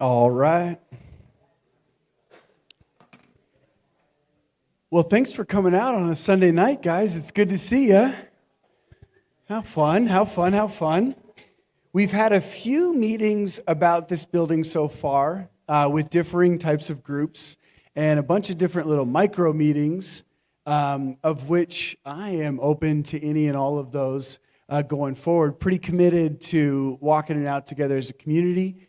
All right. Well, thanks for coming out on a Sunday night, guys. It's good to see you. How fun, how fun, how fun. We've had a few meetings about this building so far with differing types of groups and a bunch of different little micro meetings, of which I am open to any and all of those going forward. Pretty committed to walking it out together as a community.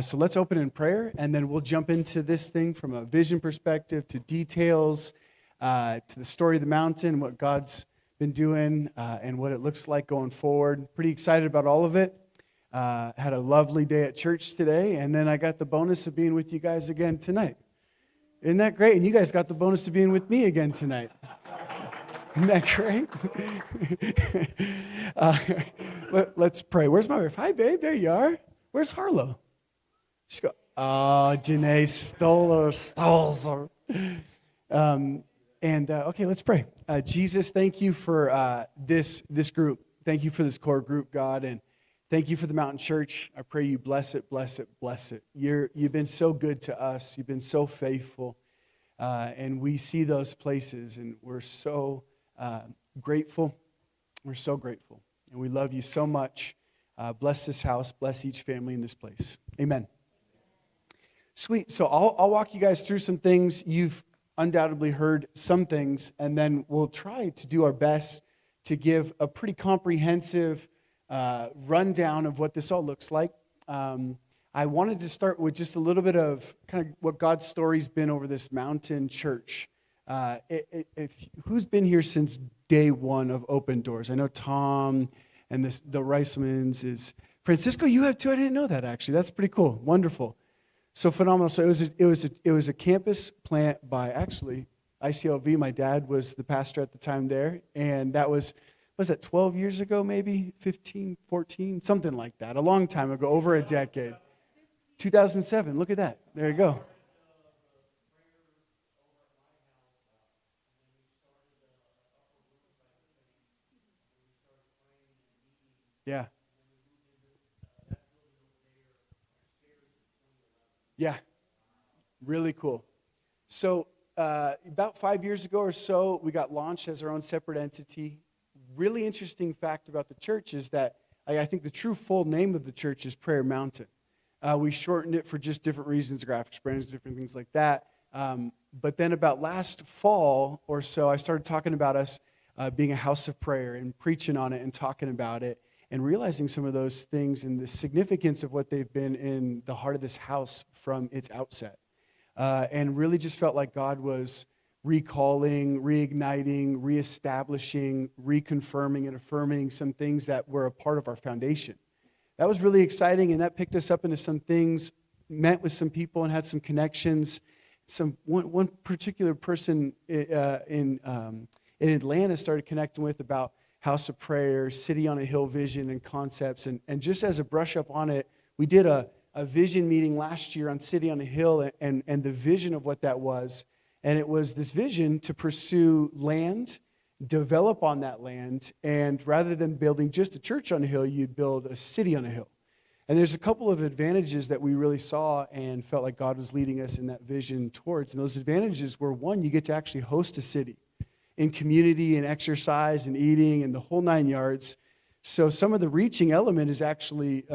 So let's open in prayer, and then we'll jump into this thing from a vision perspective to details, to the story of the mountain, what God's been doing, and what it looks like going forward. Pretty excited about all of it. Had a lovely day at church today, and then I got the bonus of being with you guys again tonight. Isn't that great? And you guys got the bonus of being with me again tonight. Isn't that great? Let's pray. Where's my wife? Hi, babe. There you are. Where's Harlow? She go, oh, Janae stole her. Okay, let's pray. Jesus, thank you for this group. Thank you for this core group, God, and thank you for the Mountain Church. I pray you bless it, bless it, bless it. You've been so good to us. You've been so faithful, and we see those places, and we're so grateful. We're so grateful, and we love you so much. Bless this house. Bless each family in this place. Amen. Sweet. So I'll walk you guys through some things. You've undoubtedly heard some things, and then we'll try to do our best to give a pretty comprehensive rundown of what this all looks like. I wanted to start with just a little bit of kind of what God's story's been over this Mountain Church. Who's been here since day one of Open Doors? I know Tom and the Reismans is Francisco. You have too. I didn't know that actually. That's pretty cool. Wonderful. So phenomenal. So it was a campus plant by actually ICLV. My dad was the pastor at the time there, and that was 12 years ago, maybe 15, 14, something like that. A long time ago, over a decade. 2007. Look at that. There you go. Yeah. Yeah, really cool. So about 5 years ago or so, we got launched as our own separate entity. Really interesting fact about the church is that I think the true full name of the church is Prayer Mountain. We shortened it for just different reasons, graphics, brands, different things like that. But then about last fall or so, I started talking about us being a house of prayer and preaching on it and talking about it, and realizing some of those things and the significance of what they've been in the heart of this house from its outset. And really just felt like God was recalling, reigniting, reestablishing, reconfirming, and affirming some things that were a part of our foundation. That was really exciting, and that picked us up into some things, met with some people and had some connections. One particular person in Atlanta started connecting with about House of Prayer, City on a Hill vision and concepts. And just as a brush up on it, we did a vision meeting last year on City on a Hill and the vision of what that was. And it was this vision to pursue land, develop on that land, and rather than building just a church on a hill, you'd build a city on a hill. And there's a couple of advantages that we really saw and felt like God was leading us in that vision towards. And those advantages were, one, you get to actually host a city in community and exercise and eating and the whole 9 yards. So some of the reaching element is actually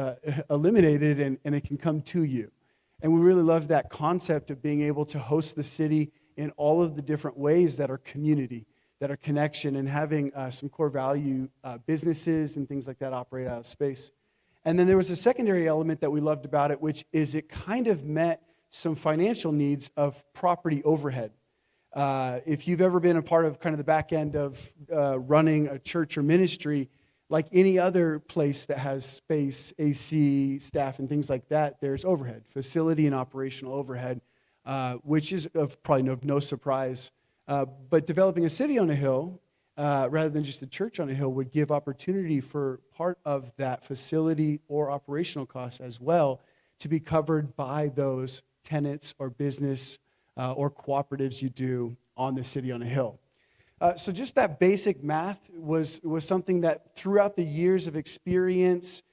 eliminated and it can come to you. And we really love that concept of being able to host the city in all of the different ways that are community, that are connection, and having some core value businesses and things like that operate out of space. And then there was a secondary element that we loved about it, which is it kind of met some financial needs of property overhead. If you've ever been a part of kind of the back end of running a church or ministry, like any other place that has space, AC, staff, and things like that, there's overhead, facility and operational overhead, which is of probably no surprise. But developing a city on a hill, rather than just a church on a hill, would give opportunity for part of that facility or operational costs as well to be covered by those tenants or business or cooperatives you do on the city on a hill. So just that basic math was something that throughout the years of experience,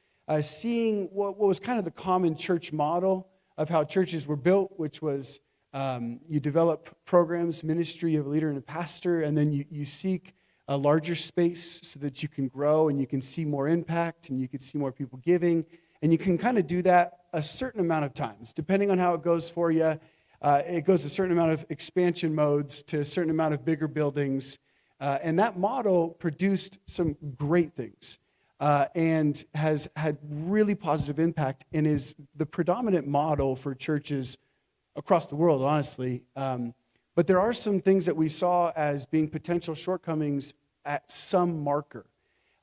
seeing what was kind of the common church model, of how churches were built, which was you develop programs, ministry of a leader and a pastor, and then you seek a larger space so that you can grow and you can see more impact and you can see more people giving. And you can kind of do that a certain amount of times, depending on how it goes for you. It goes a certain amount of expansion modes to a certain amount of bigger buildings. And that model produced some great things and has had really positive impact and is the predominant model for churches across the world, honestly. But there are some things that we saw as being potential shortcomings at some marker.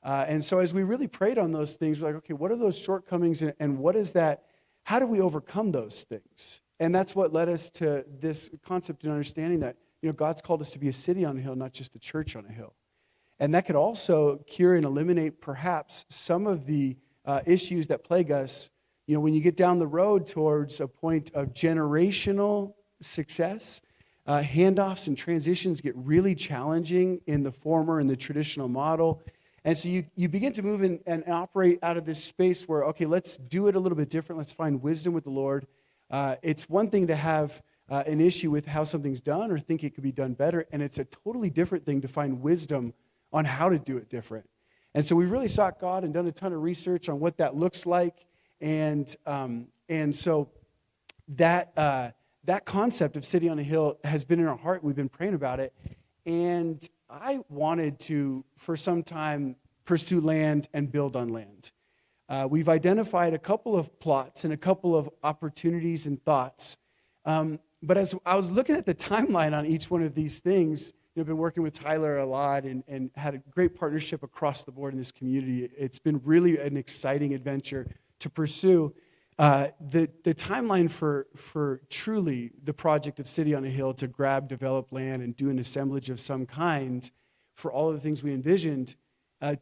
And so as we really prayed on those things, we're like, okay, what are those shortcomings and what is that? How do we overcome those things? And that's what led us to this concept and understanding that, God's called us to be a city on a hill, not just a church on a hill. And that could also cure and eliminate perhaps some of the issues that plague us. When you get down the road towards a point of generational success, handoffs and transitions get really challenging in the former and the traditional model. And so you begin to move in and operate out of this space where, okay, let's do it a little bit different. Let's find wisdom with the Lord. It's one thing to have an issue with how something's done or think it could be done better, and it's a totally different thing to find wisdom on how to do it different. And so we've really sought God and done a ton of research on what that looks like. And so that concept of City on a Hill has been in our heart. We've been praying about it. And I wanted to, for some time, pursue land and build on land. We've identified a couple of plots and a couple of opportunities and thoughts. But as I was looking at the timeline on each one of these things, I've been working with Tyler a lot and had a great partnership across the board in this community. It's been really an exciting adventure to pursue. The timeline for truly the project of City on a Hill to grab, develop land, and do an assemblage of some kind for all of the things we envisioned,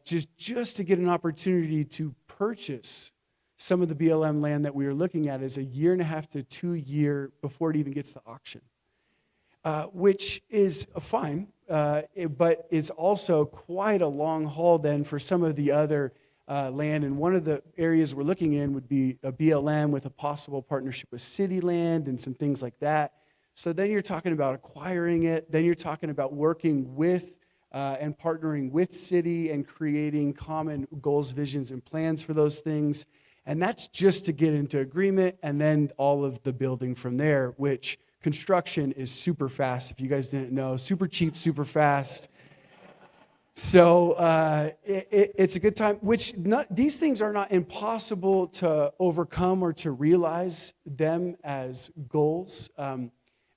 just to get an opportunity to purchase some of the BLM land that we were looking at is 1.5 to 2 years before it even gets to auction, which is fine, but it's also quite a long haul then for some of the other land. And one of the areas we're looking in would be a BLM with a possible partnership with city land and some things like that. So then you're talking about acquiring it. Then you're talking about working with and partnering with city and creating common goals, visions, and plans for those things. And that's just to get into agreement, and then all of the building from there, which construction is super fast. If you guys didn't know, super cheap, super fast. So it's a good time, these things are not impossible to overcome or to realize them as goals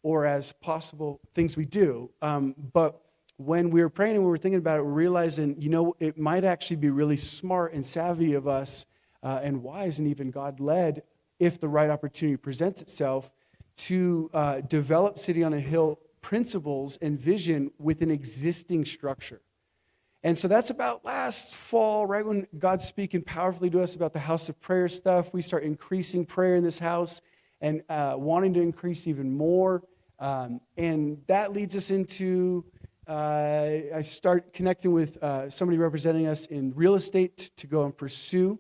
or as possible things we do. But when we were praying and we were thinking about it, we're realizing, it might actually be really smart and savvy of us and wise and even God-led, if the right opportunity presents itself, to develop City on a Hill principles and vision with an existing structure. And so that's about last fall, right when God's speaking powerfully to us about the house of prayer stuff. We start increasing prayer in this house and wanting to increase even more. And that leads us into, I start connecting with somebody representing us in real estate to go and pursue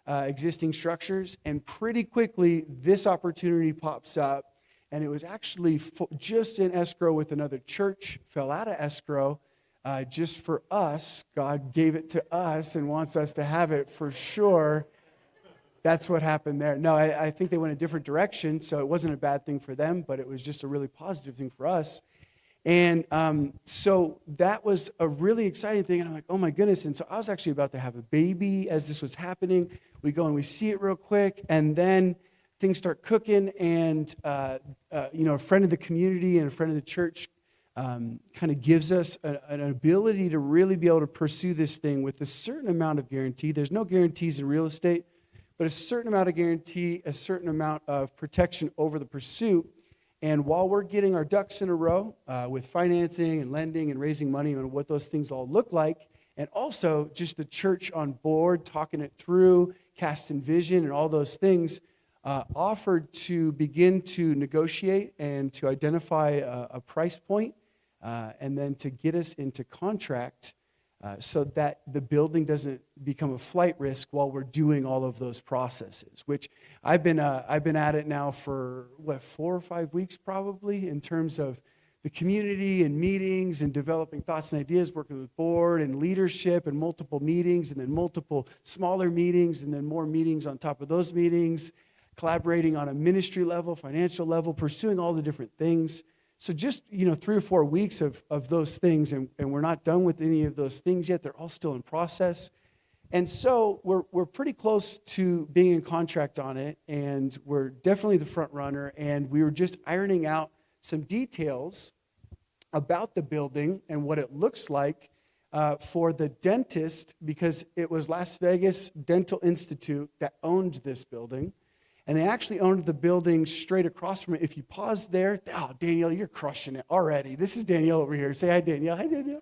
existing structures. And pretty quickly, this opportunity pops up. And it was actually just in escrow with another church, fell out of escrow. Just for us, God gave it to us and wants us to have it for sure. That's what happened there. No, I think they went a different direction, so it wasn't a bad thing for them, but it was just a really positive thing for us. And so that was a really exciting thing, and I'm like, oh my goodness. And so I was actually about to have a baby as this was happening. We go and we see it real quick, and then things start cooking, and a friend of the community and a friend of the church kind of gives us an ability to really be able to pursue this thing with a certain amount of guarantee. There's no guarantees in real estate, but a certain amount of guarantee, a certain amount of protection over the pursuit. And while we're getting our ducks in a row with financing and lending and raising money and what those things all look like, and also just the church on board, talking it through, casting vision and all those things, offered to begin to negotiate and to identify a price point and then to get us into contract so that the building doesn't become a flight risk while we're doing all of those processes, which I've been at it now for, 4 or 5 weeks probably, in terms of the community and meetings and developing thoughts and ideas, working with board and leadership and multiple meetings and then multiple smaller meetings and then more meetings on top of those meetings, collaborating on a ministry level, financial level, pursuing all the different things. So just, 3 or 4 weeks of those things, and we're not done with any of those things yet. They're all still in process. And so we're pretty close to being in contract on it, and we're definitely the front runner, and we were just ironing out some details about the building and what it looks like for the dentist, because it was Las Vegas Dental Institute that owned this building. And they actually owned the building straight across from it. If you pause there, oh, Danielle, you're crushing it already. This is Danielle over here. Say hi, Danielle. Hi, Danielle.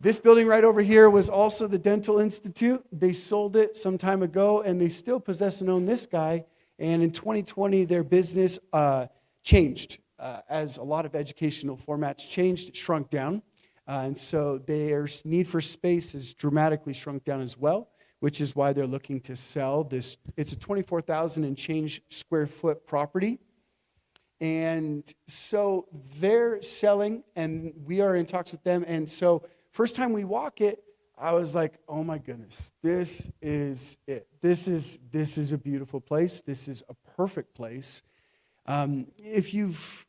This building right over here was also the Dental Institute. They sold it some time ago, and they still possess and own this guy. And in 2020, their business changed. As a lot of educational formats changed, it shrunk down. And so their need for space has dramatically shrunk down as well, which is why they're looking to sell this. It's a 24,000 and change square foot property. And so they're selling, and we are in talks with them. And so first time we walk it, I was like, oh my goodness, this is it. This is a beautiful place. This is a perfect place. If you've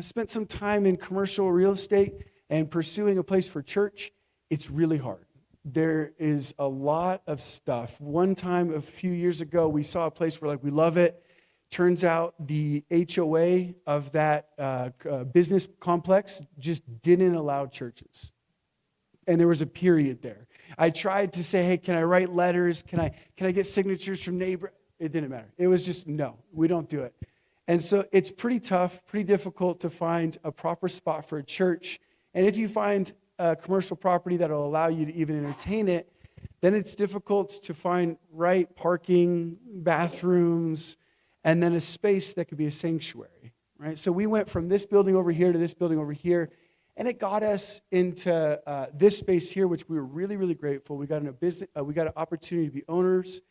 spent some time in commercial real estate and pursuing a place for church, it's really hard. There is a lot of stuff. One time a few years ago, we saw a place where we love it. Turns out the HOA of that business complex just didn't allow churches. And there was a period there. I tried to say, hey, can I write letters? Can I get signatures from neighbors? It didn't matter. It was just, no, we don't do it. And so it's pretty tough, pretty difficult to find a proper spot for a church. And if you find a commercial property that will allow you to even entertain it, then it's difficult to find right parking, bathrooms, and then a space that could be a sanctuary, right? So we went from this building over here to this building over here, and it got us into this space here, which we were really, really grateful. We got an opportunity to be owners.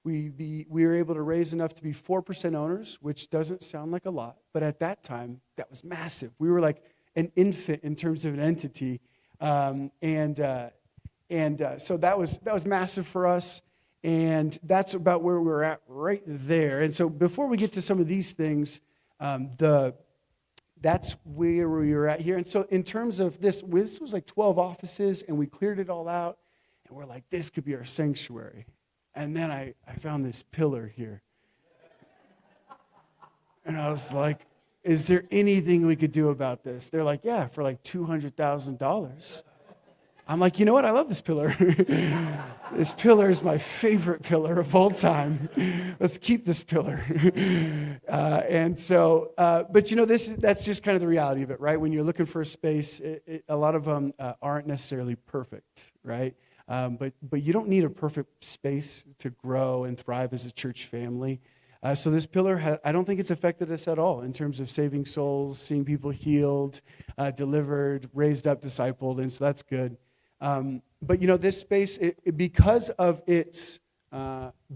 We were able to raise enough to be 4% owners, which doesn't sound like a lot, but at that time, that was massive. We were like an infant in terms of an entity, so that was massive for us, and that's about where we're at right there. And so before we get to some of these things, that's where we were at here. And so in terms of this was like 12 offices, and we cleared it all out, and we're like, this could be our sanctuary. And then I found this pillar here. And I was like, is there anything we could do about this? They're like, yeah, for like $200,000. I'm like, you know what? I love this pillar. This pillar is my favorite pillar of all time. Let's keep this pillar. But that's just kind of the reality of it, right? When you're looking for a space, a lot of them aren't necessarily perfect, right? But you don't need a perfect space to grow and thrive as a church family. So this pillar, I don't think it's affected us at all in terms of saving souls, seeing people healed, delivered, raised up, discipled, and so that's good. But this space, because of its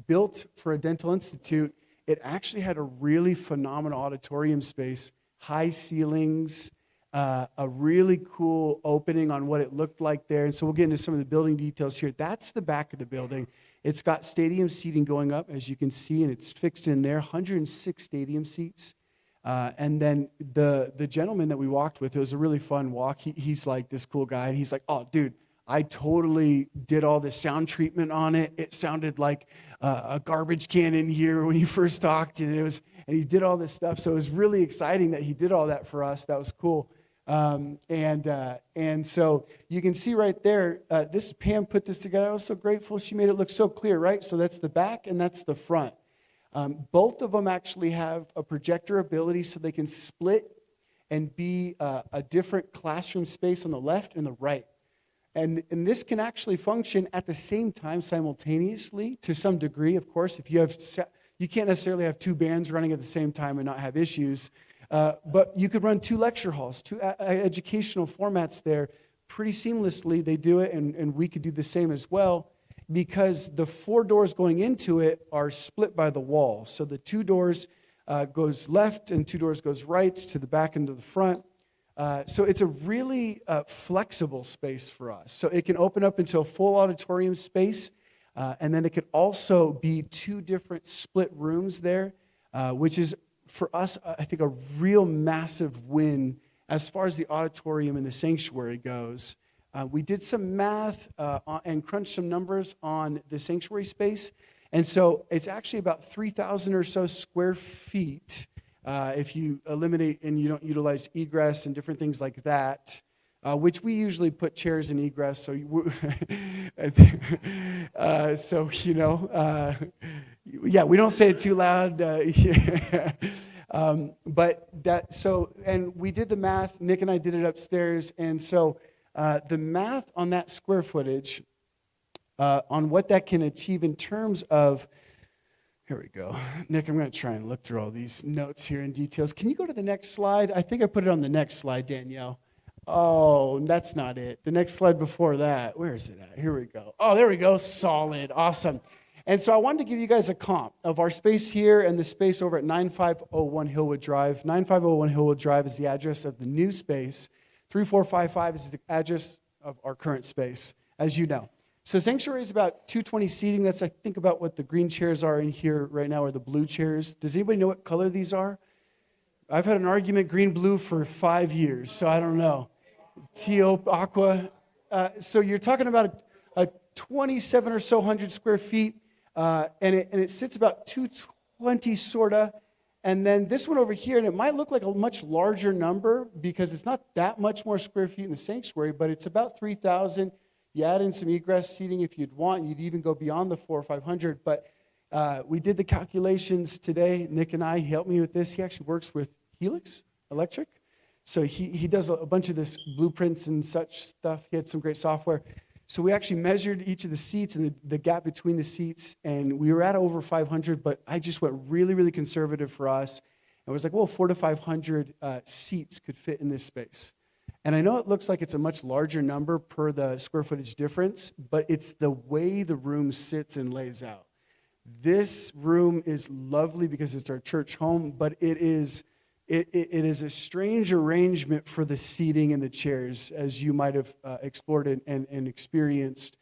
built for a dental institute, it actually had a really phenomenal auditorium space, high ceilings, a really cool opening on what it looked like there. And so we'll get into some of the building details here. That's the back of the building. It's got stadium seating going up, as you can see, and it's fixed in there, 106 stadium seats. And then the gentleman that we walked with, it was a really fun walk. He's like this cool guy, and he's like, oh, dude, I totally did all the sound treatment on it. It sounded like a garbage can in here when you first talked, and he did all this stuff. So it was really exciting that he did all that for us. That was cool. And so you can see right there, this Pam put this together. I was so grateful. She made it look so clear, right? So that's the back and that's the front. Both of them actually have a projector ability so they can split and be a different classroom space on the left and the right. And this can actually function at the same time simultaneously to some degree. Of course, if you can't necessarily have two bands running at the same time and not have issues. But you could run two lecture halls, two educational formats there, pretty seamlessly. They do it, and we could do the same as well, because the 4 doors going into it are split by the wall. So the 2 doors goes left and 2 doors goes right to the back and to the front. So it's a really flexible space for us. So it can open up into a full auditorium space, and then it could also be 2 different split rooms there, which is, for us, I think, a real massive win as far as the auditorium and the sanctuary goes. We did some math and crunched some numbers on the sanctuary space, and so it's actually about 3,000 or so square feet if you eliminate and you don't utilize egress and different things like that, which we usually put chairs in egress. So, yeah, we don't say it too loud. But that, so, and we did the math. Nick and I did it upstairs, and so the math on that square footage, on what that can achieve in terms of, here we go. Nick, I'm going to try and look through all these notes here in details. Can you go to the next slide? I think I put it on the next slide, Danielle. Oh, that's not it. The next slide before that. Where is it at? Here we go. Oh, there we go. Solid. Awesome. And so I wanted to give you guys a comp of our space here and the space over at 9501 Hillwood Drive. 9501 Hillwood Drive is the address of the new space. 3455 is the address of our current space, as you know. So sanctuary is about 220 seating. That's, I think, about what the green chairs are in here right now, or the blue chairs. Does anybody know what color these are? I've had an argument green-blue for 5 years, so I don't know. Teal, aqua. So you're talking about a 27 or so hundred square feet, and it sits about 220 sort of. And then this one over here, and it might look like a much larger number because it's not that much more square feet in the sanctuary, but it's about 3,000. You add in some egress seating if you'd want. You'd even go beyond the 400 or 500. But we did the calculations today. Nick and I, he helped me with this. He actually works with Helix Electric. So he does a bunch of this blueprints and such stuff. He had some great software. So we actually measured each of the seats and the gap between the seats, and we were at over 500, but I just went really, really conservative for us. And was like, well, 400 to 500 seats could fit in this space. And I know it looks like it's a much larger number per the square footage difference, but it's the way the room sits and lays out. This room is lovely because it's our church home, but it is a strange arrangement for the seating and the chairs, as you might have explored and experienced.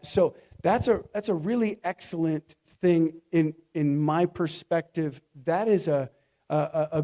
So that's a really excellent thing in my perspective. That is a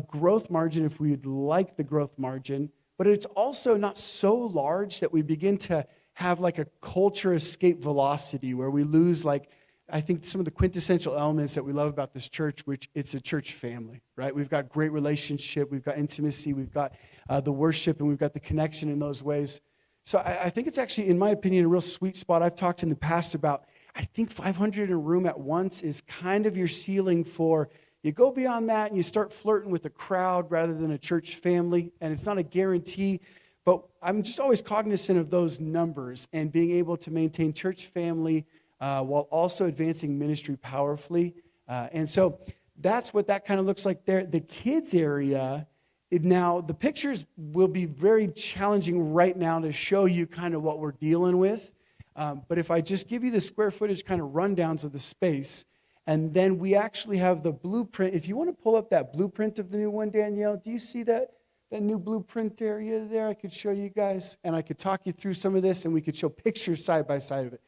growth margin if we'd like the growth margin. But it's also not so large that we begin to have like a culture escape velocity where we lose, like, I think some of the quintessential elements that we love about this church, which it's a church family, right? We've got great relationship, we've got intimacy, we've got the worship, and we've got the connection in those ways. So I think it's actually, in my opinion, a real sweet spot. I've talked in the past about, I think 500 in a room at once is kind of your ceiling for. You go beyond that and you start flirting with a crowd rather than a church family, and it's not a guarantee, but I'm just always cognizant of those numbers and being able to maintain church family while also advancing ministry powerfully. And so that's what that kind of looks like there. The kids area, now the pictures will be very challenging right now to show you kind of what we're dealing with. But if I just give you the square footage kind of rundowns of the space, and then we actually have the blueprint. If you want to pull up that blueprint of the new one, Danielle, do you see that new blueprint area there? I could show you guys, and I could talk you through some of this, and we could show pictures side by side of it.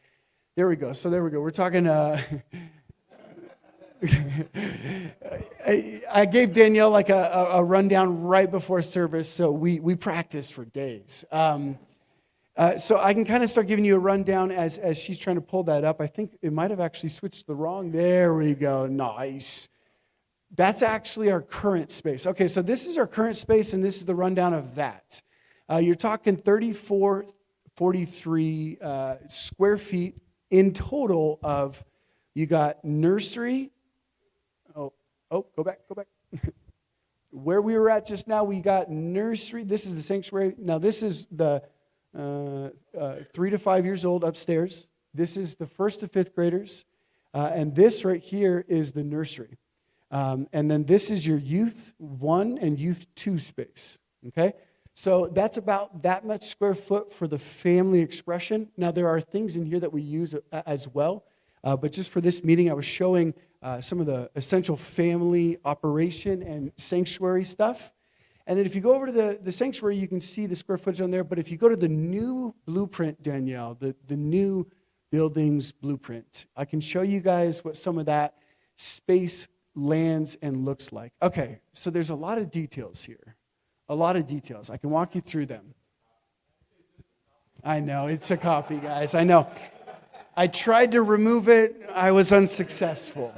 There we go. So there we go. We're talking. I gave Danielle like a rundown right before service, so we practiced for days. So I can kind of start giving you a rundown as she's trying to pull that up. I think it might have actually switched the wrong. There we go. Nice. That's actually our current space. Okay, so this is our current space, and this is the rundown of that. You're talking 3443 square feet in total of, you got nursery. Oh, go back. Where we were at just now, we got nursery. This is the sanctuary. Now, this is the 3 to 5 years old upstairs. This is the 1st to 5th graders. And this right here is the nursery. And then this is your youth 1 and youth 2 space. Okay? So that's about that much square foot for the family expression. Now, there are things in here that we use as well. But just for this meeting, I was showing some of the essential family operation and sanctuary stuff. And then if you go over to the sanctuary, you can see the square footage on there. But if you go to the new blueprint, Danielle, the new buildings blueprint, I can show you guys what some of that space lands and looks like. Okay, so there's a lot of details here. A lot of details. I can walk you through them. I know, it's a copy, guys. I know. I tried to remove it. I was unsuccessful.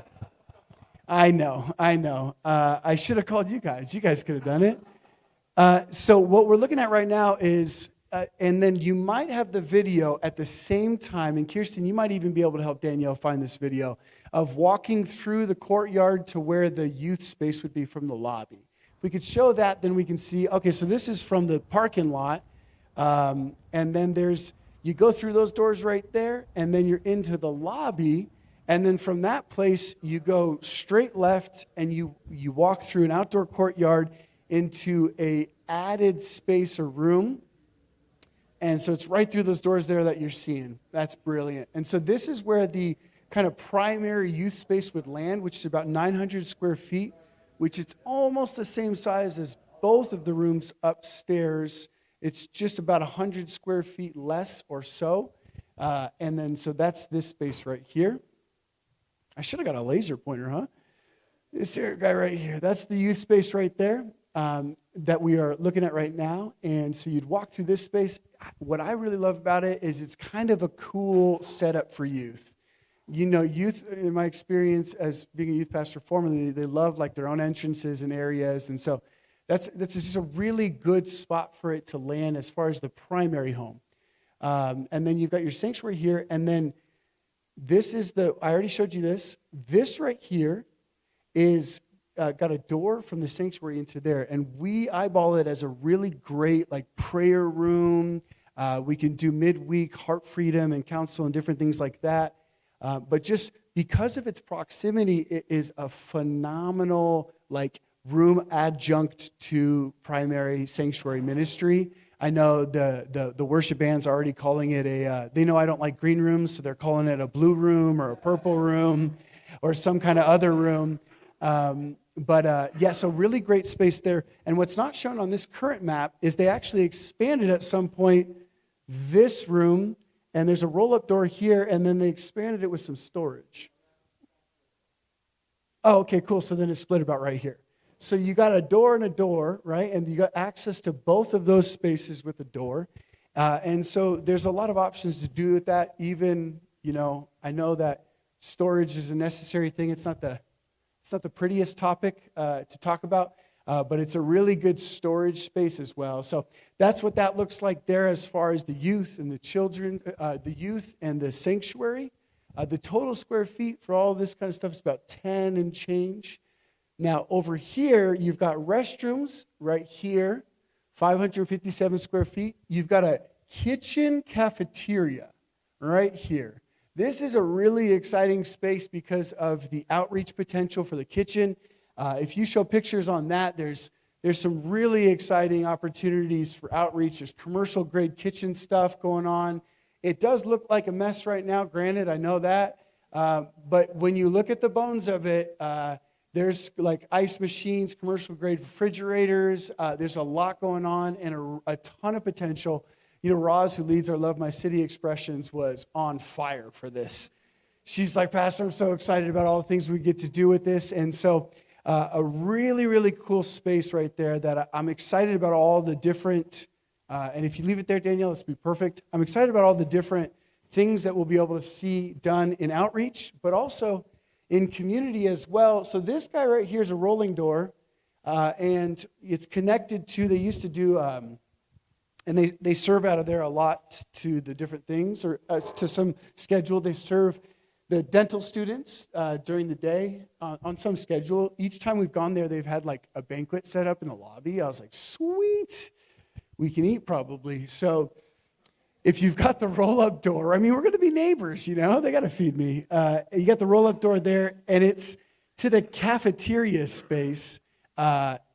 I know. I should have called you guys. You guys could have done it. So what we're looking at right now is, and then you might have the video at the same time, and Kirsten, you might even be able to help Danielle find this video, of walking through the courtyard to where the youth space would be from the lobby. If we could show that, then we can see, okay, so this is from the parking lot, and then you go through those doors right there, and then you're into the lobby, and then from that place, you go straight left, and you walk through an outdoor courtyard into a added space or room, and so it's right through those doors there that you're seeing. That's brilliant. And so this is where the kind of primary youth space would land, which is about 900 square feet, which it's almost the same size as both of the rooms upstairs. It's just about 100 square feet less or so. And then, so that's this space right here. I should have got a laser pointer, huh? This here guy right here. That's the youth space right there that we are looking at right now. And so you'd walk through this space. What I really love about it is it's kind of a cool setup for youth. You know, youth, in my experience as being a youth pastor formerly, they love like their own entrances and areas. And so that's just a really good spot for it to land as far as the primary home. And then you've got your sanctuary here. And then this is I already showed you this. This right here is got a door from the sanctuary into there. And we eyeball it as a really great like prayer room. We can do midweek heart freedom and counsel and different things like that. But just because of its proximity, it is a phenomenal like room adjunct to primary sanctuary ministry. I know the worship band's already calling it they know I don't like green rooms, so they're calling it a blue room or a purple room or some kind of other room. Yeah, so really great space there. And what's not shown on this current map is they actually expanded at some point this room. And there's a roll-up door here, and then they expanded it with some storage. Oh, okay, cool. So then it's split about right here. So you got a door and a door, right? And you got access to both of those spaces with a door. And so there's a lot of options to do with that. Even, I know that storage is a necessary thing. It's not the prettiest topic to talk about. But it's a really good storage space as well. So that's what that looks like there as far as the youth and the children, the youth and the sanctuary. The total square feet for all this kind of stuff is about 10 and change. Now, over here, you've got restrooms right here, 557 square feet. You've got a kitchen cafeteria right here. This is a really exciting space because of the outreach potential for the kitchen. If you show pictures on that, there's some really exciting opportunities for outreach. There's commercial-grade kitchen stuff going on. It does look like a mess right now, granted, I know that. But when you look at the bones of it, there's like ice machines, commercial-grade refrigerators. There's a lot going on and a ton of potential. Roz, who leads our Love My City expressions, was on fire for this. She's like, Pastor, I'm so excited about all the things we get to do with this. And so a really, really cool space right there that I'm excited about all the different, and if you leave it there, Danielle, this will be perfect. I'm excited about all the different things that we'll be able to see done in outreach, but also in community as well. So this guy right here is a rolling door, and it's connected to, they used to do, and they serve out of there a lot to the different things, or to some schedule. They serve the dental students during the day on some schedule. Each time we've gone there, they've had like a banquet set up in the lobby. I was like, sweet, we can eat probably. So if you've got the roll-up door, we're going to be neighbors, they got to feed me. You got the roll-up door there, and it's to the cafeteria space.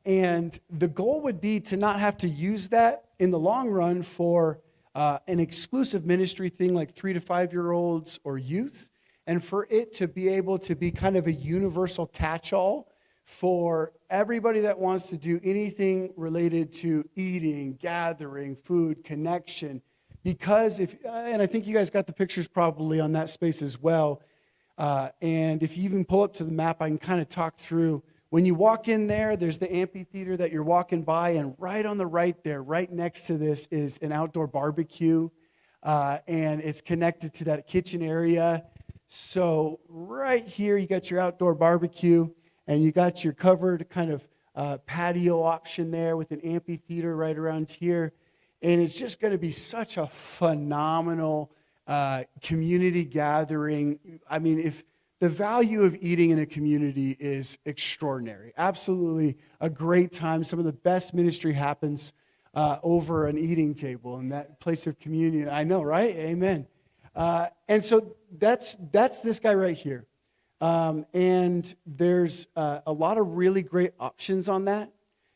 And the goal would be to not have to use that in the long run for an exclusive ministry thing like 3 to 5 year olds or youth, and for it to be able to be kind of a universal catch-all for everybody that wants to do anything related to eating, gathering, food, connection. Because and I think you guys got the pictures probably on that space as well. And if you even pull up to the map, I can kind of talk through. When you walk in there, there's the amphitheater that you're walking by, and right on the right there, right next to this is an outdoor barbecue, and it's connected to that kitchen area. So right here, you got your outdoor barbecue, and you got your covered kind of patio option there with an amphitheater right around here. And it's just going to be such a phenomenal community gathering. I mean, if the value of eating in a community is extraordinary, absolutely a great time. Some of the best ministry happens over an eating table in that place of communion. I know, right? Amen. And so that's this guy right here. And there's a lot of really great options on that.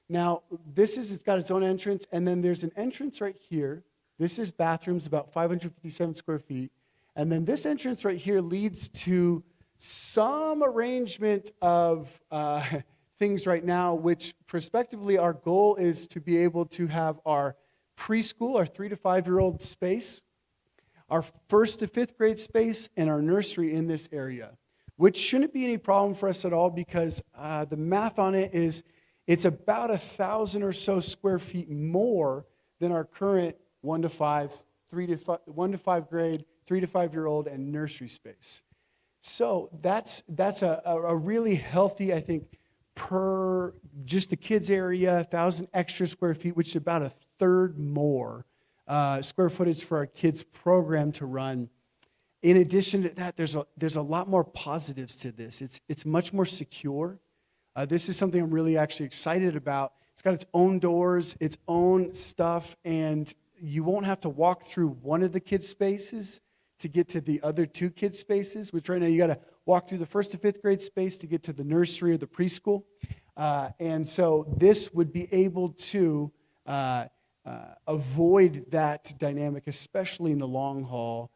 Now, it's got its own entrance, and then there's an entrance right here. This is bathrooms, about 557 square feet. And then this entrance right here leads to some arrangement of things right now, which prospectively our goal is to be able to have our preschool, our 3 to 5 year old space, our 1st to 5th grade space, and our nursery in this area, which shouldn't be any problem for us at all because the math on it is it's about 1,000 or so square feet more than our current 1 to 5 grade, 3 to 5 year old, and nursery space. So that's a really healthy, I think, per just the kids area, 1,000 extra square feet, which is about 1/3 more square footage for our kids program to run. In addition to that, there's a lot more positives to this. It's much more secure. This is something I'm really actually excited about. It's got its own doors, its own stuff, and you won't have to walk through one of the kids' spaces to get to the other 2 kids' spaces, which right now you got to walk through the 1st to 5th grade space to get to the nursery or the preschool. And so this would be able to avoid that dynamic, especially in the long haul.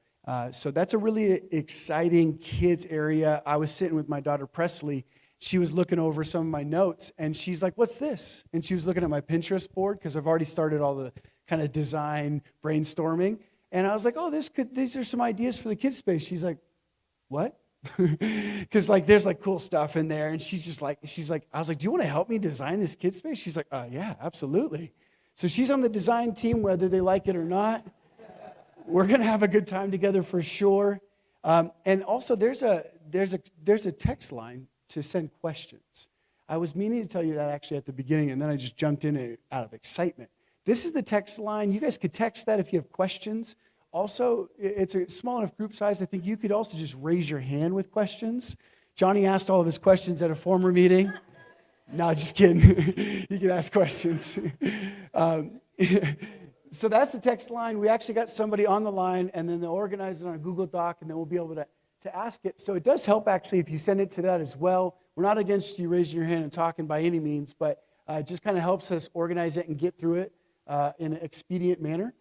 So that's a really exciting kids area. I was sitting with my daughter Presley. She was looking over some of my notes, and she's like, "What's this?" And she was looking at my Pinterest board because I've already started all the kind of design brainstorming. And I was like, "Oh, these are some ideas for the kids' space." She's like, "What?" Because there's cool stuff in there, and she's like, I was like, "Do you want to help me design this kids' space?" She's like, "Yeah, absolutely." So she's on the design team, whether they like it or not. We're gonna have a good time together for sure. And also, there's a text line to send questions. I was meaning to tell you that actually at the beginning, and then I just jumped in out of excitement. This is the text line. You guys could text that if you have questions. Also, it's a small enough group size. I think you could also just raise your hand with questions. Johnny asked all of his questions at a former meeting. No, just kidding. You can ask questions. So that's the text line. We actually got somebody on the line, and then they'll organize it on a Google Doc, and then we'll be able to ask it. So it does help, actually, if you send it to that as well. We're not against you raising your hand and talking by any means, but it just kind of helps us organize it and get through it in an expedient manner.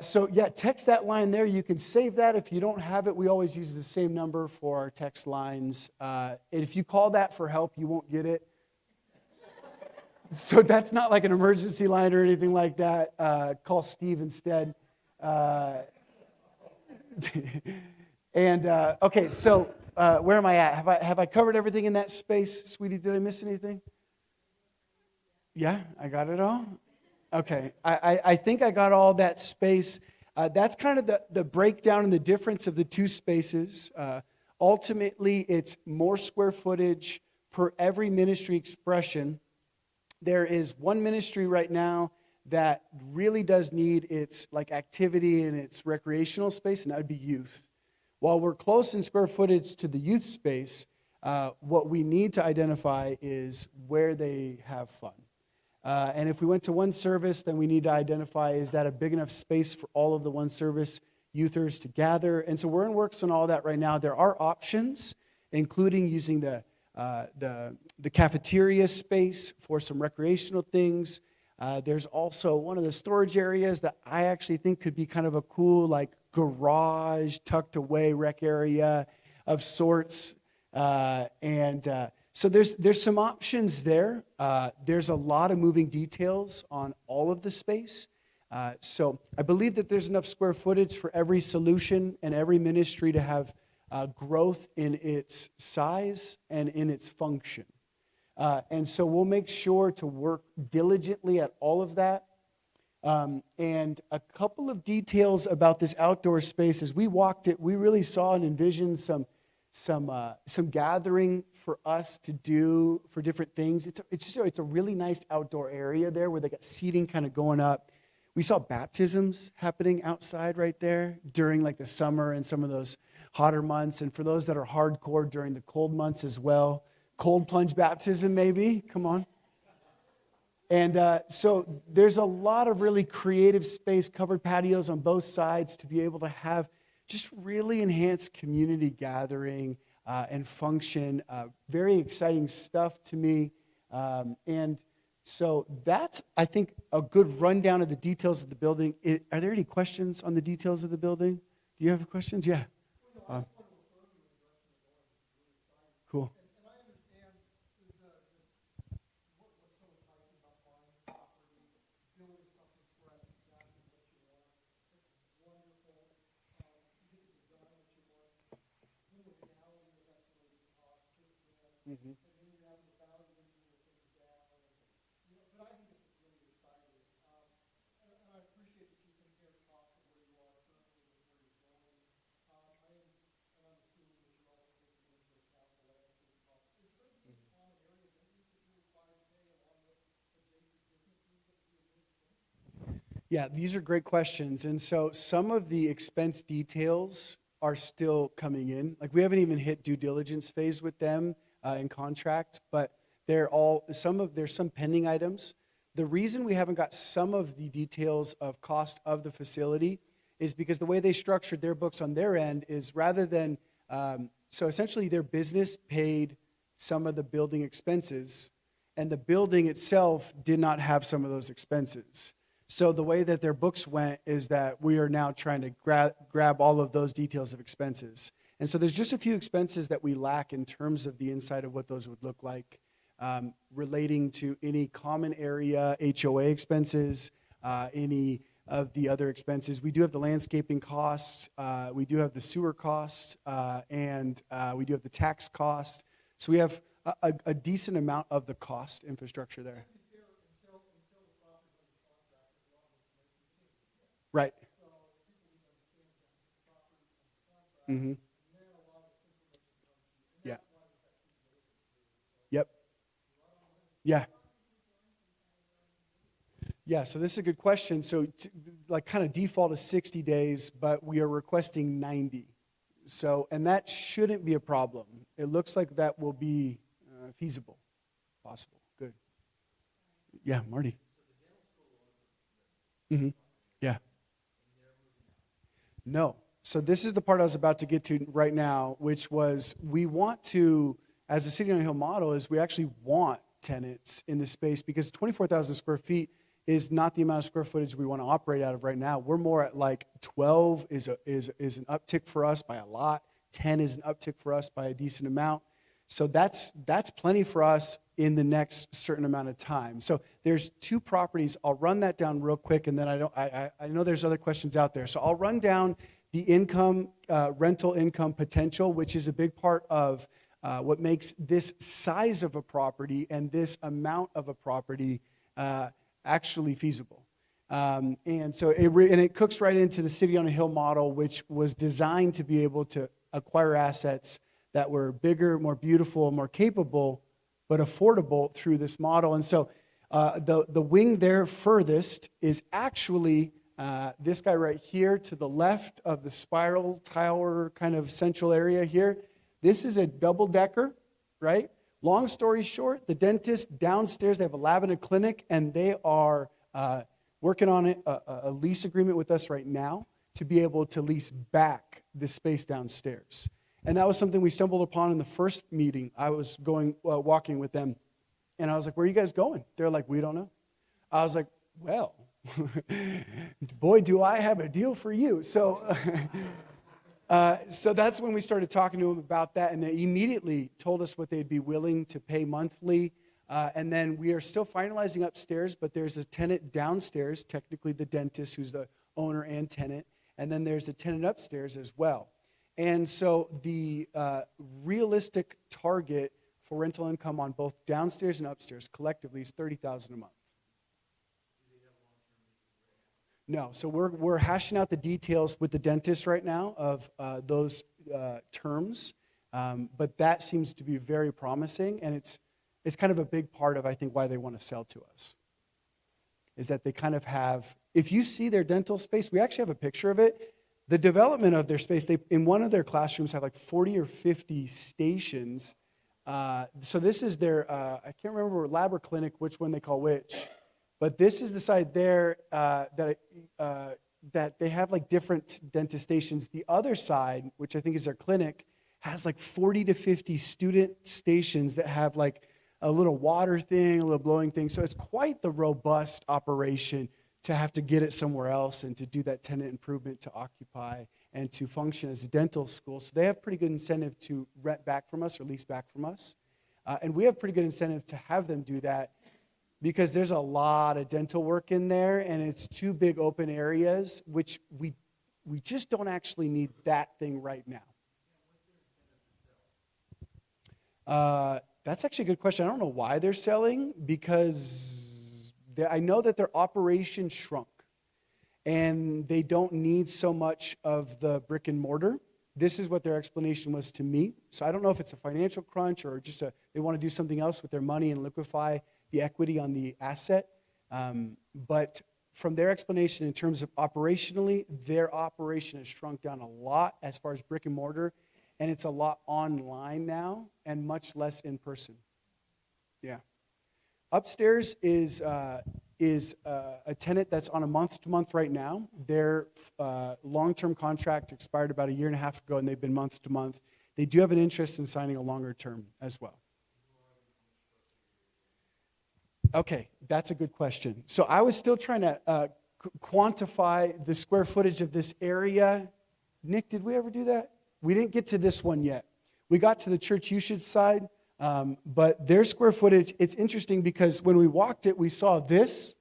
So text that line there. You can save that. If you don't have it, we always use the same number for our text lines. And if you call that for help, you won't get it. So that's not like an emergency line or anything like that. Call Steve instead. Okay, so where am I at? Have I covered everything in that space, sweetie? Did I miss anything? Yeah, I got it all. Okay, I think I got all that space. That's kind of the breakdown and the difference of the 2 spaces. Ultimately, it's more square footage per every ministry expression. There is one ministry right now that really does need its activity and its recreational space, and that would be youth. While we're close in square footage to the youth space, what we need to identify is where they have fun. And if we went to one service, then we need to identify, is that a big enough space for all of the one service youthers to gather? And so we're in works on all that right now. There are options, including using the the cafeteria space for some recreational things. There's also one of the storage areas that I actually think could be kind of a cool, like, garage, tucked away rec area of sorts. So there's some options there. There's a lot of moving details on all of the space. So I believe that there's enough square footage for every solution and every ministry to have growth in its size and in its function. And so we'll make sure to work diligently at all of that. And a couple of details about this outdoor space. As we walked it, we really saw and envisioned some gathering for us to do for different things. It's a really nice outdoor area there where they got seating kind of going up. We saw baptisms happening outside right there during like the summer and some of those hotter months. And for those that are hardcore, during the cold months as well. Cold plunge baptism maybe, come on. And so there's a lot of really creative space, covered patios on both sides to be able to have just really enhanced community gathering and function. Very exciting stuff to me. And so that's, I think, a good rundown of the details of the building. Are there any questions on the details of the building? Do you have questions? Yeah. Cool. Mm-hmm. Yeah, these are great questions. And so some of the expense details are still coming in. Like, we haven't even hit due diligence phase with them in contract, but there's some pending items. The reason we haven't got some of the details of cost of the facility is because the way they structured their books on their end is rather than, so essentially their business paid some of the building expenses, and the building itself did not have some of those expenses. So the way that their books went is that we are now trying to grab all of those details of expenses. And so there's just a few expenses that we lack in terms of the inside of what those would look like, relating to any common area HOA expenses, any of the other expenses. We do have the landscaping costs, we do have the sewer costs, and we do have the tax cost. So we have a decent amount of the cost infrastructure there. Right. Mm-hmm. Yeah. Yep. Yeah. Yeah, so this is a good question. So like kind of default is 60 days, but we are requesting 90. So, and that shouldn't be a problem. It looks like that will be feasible, possible. Good. Yeah, Marty. Mm-hmm. Yeah. No. So this is the part I was about to get to right now, which was we want to, as a City on a Hill model, is we actually want tenants in this space because 24,000 square feet is not the amount of square footage we want to operate out of right now. We're more at like 12 is an uptick for us by a lot. 10 is an uptick for us by a decent amount. So that's plenty for us in the next certain amount of time. So there's two properties. I'll run that down real quick, and then I know there's other questions out there. So I'll run down the income, rental income potential, which is a big part of what makes this size of a property and this amount of a property actually feasible. And so it cooks right into the City on a Hill model, which was designed to be able to acquire assets that were bigger, more beautiful, more capable, but affordable through this model. And so the wing there furthest is actually this guy right here to the left of the spiral tower kind of central area here. This is a double-decker, right? Long story short, the dentist downstairs, they have a lab and a clinic, and they are working on a lease agreement with us right now to be able to lease back the space downstairs. And that was something we stumbled upon in the first meeting. I was walking with them, and I was like, where are you guys going? They're like, we don't know. I was like, well, boy, do I have a deal for you. So that's when we started talking to them about that, and they immediately told us what they'd be willing to pay monthly. And then we are still finalizing upstairs, but there's a tenant downstairs, technically the dentist who's the owner and tenant, and then there's a tenant upstairs as well. And so the realistic target for rental income on both downstairs and upstairs collectively is $30,000 a month. No, so we're hashing out the details with the dentist right now of those terms, but that seems to be very promising, and it's kind of a big part of, I think, why they want to sell to us, is that they kind of have, if you see their dental space, we actually have a picture of it. The development of their space, they in one of their classrooms have like 40 or 50 stations. So this is their, I can't remember lab or clinic, which one they call which, but this is the side there that they have like different dentist stations. The other side, which I think is their clinic, has like 40 to 50 student stations that have like a little water thing, a little blowing thing. So it's quite the robust operation to have to get it somewhere else and to do that tenant improvement to occupy and to function as a dental school. So they have pretty good incentive to rent back from us or lease back from us. And we have pretty good incentive to have them do that because there's a lot of dental work in there, and it's two big open areas, which we just don't actually need that thing right now. That's actually a good question. I don't know why they're selling, because I know that their operation shrunk, and they don't need so much of the brick and mortar. This is what their explanation was to me. So I don't know if it's a financial crunch or just they want to do something else with their money and liquefy the equity on the asset. But from their explanation in terms of operationally, their operation has shrunk down a lot as far as brick and mortar, and it's a lot online now and much less in person. Yeah. Upstairs is a tenant that's on a month-to-month right now. Their long-term contract expired about 1.5 years ago, and they've been month-to-month. They do have an interest in signing a longer term as well. Okay, that's a good question. So I was still trying to quantify the square footage of this area. Nick, did we ever do that? We didn't get to this one yet. We got to the church usage side, but their square footage, it's interesting because when we walked it, we saw this,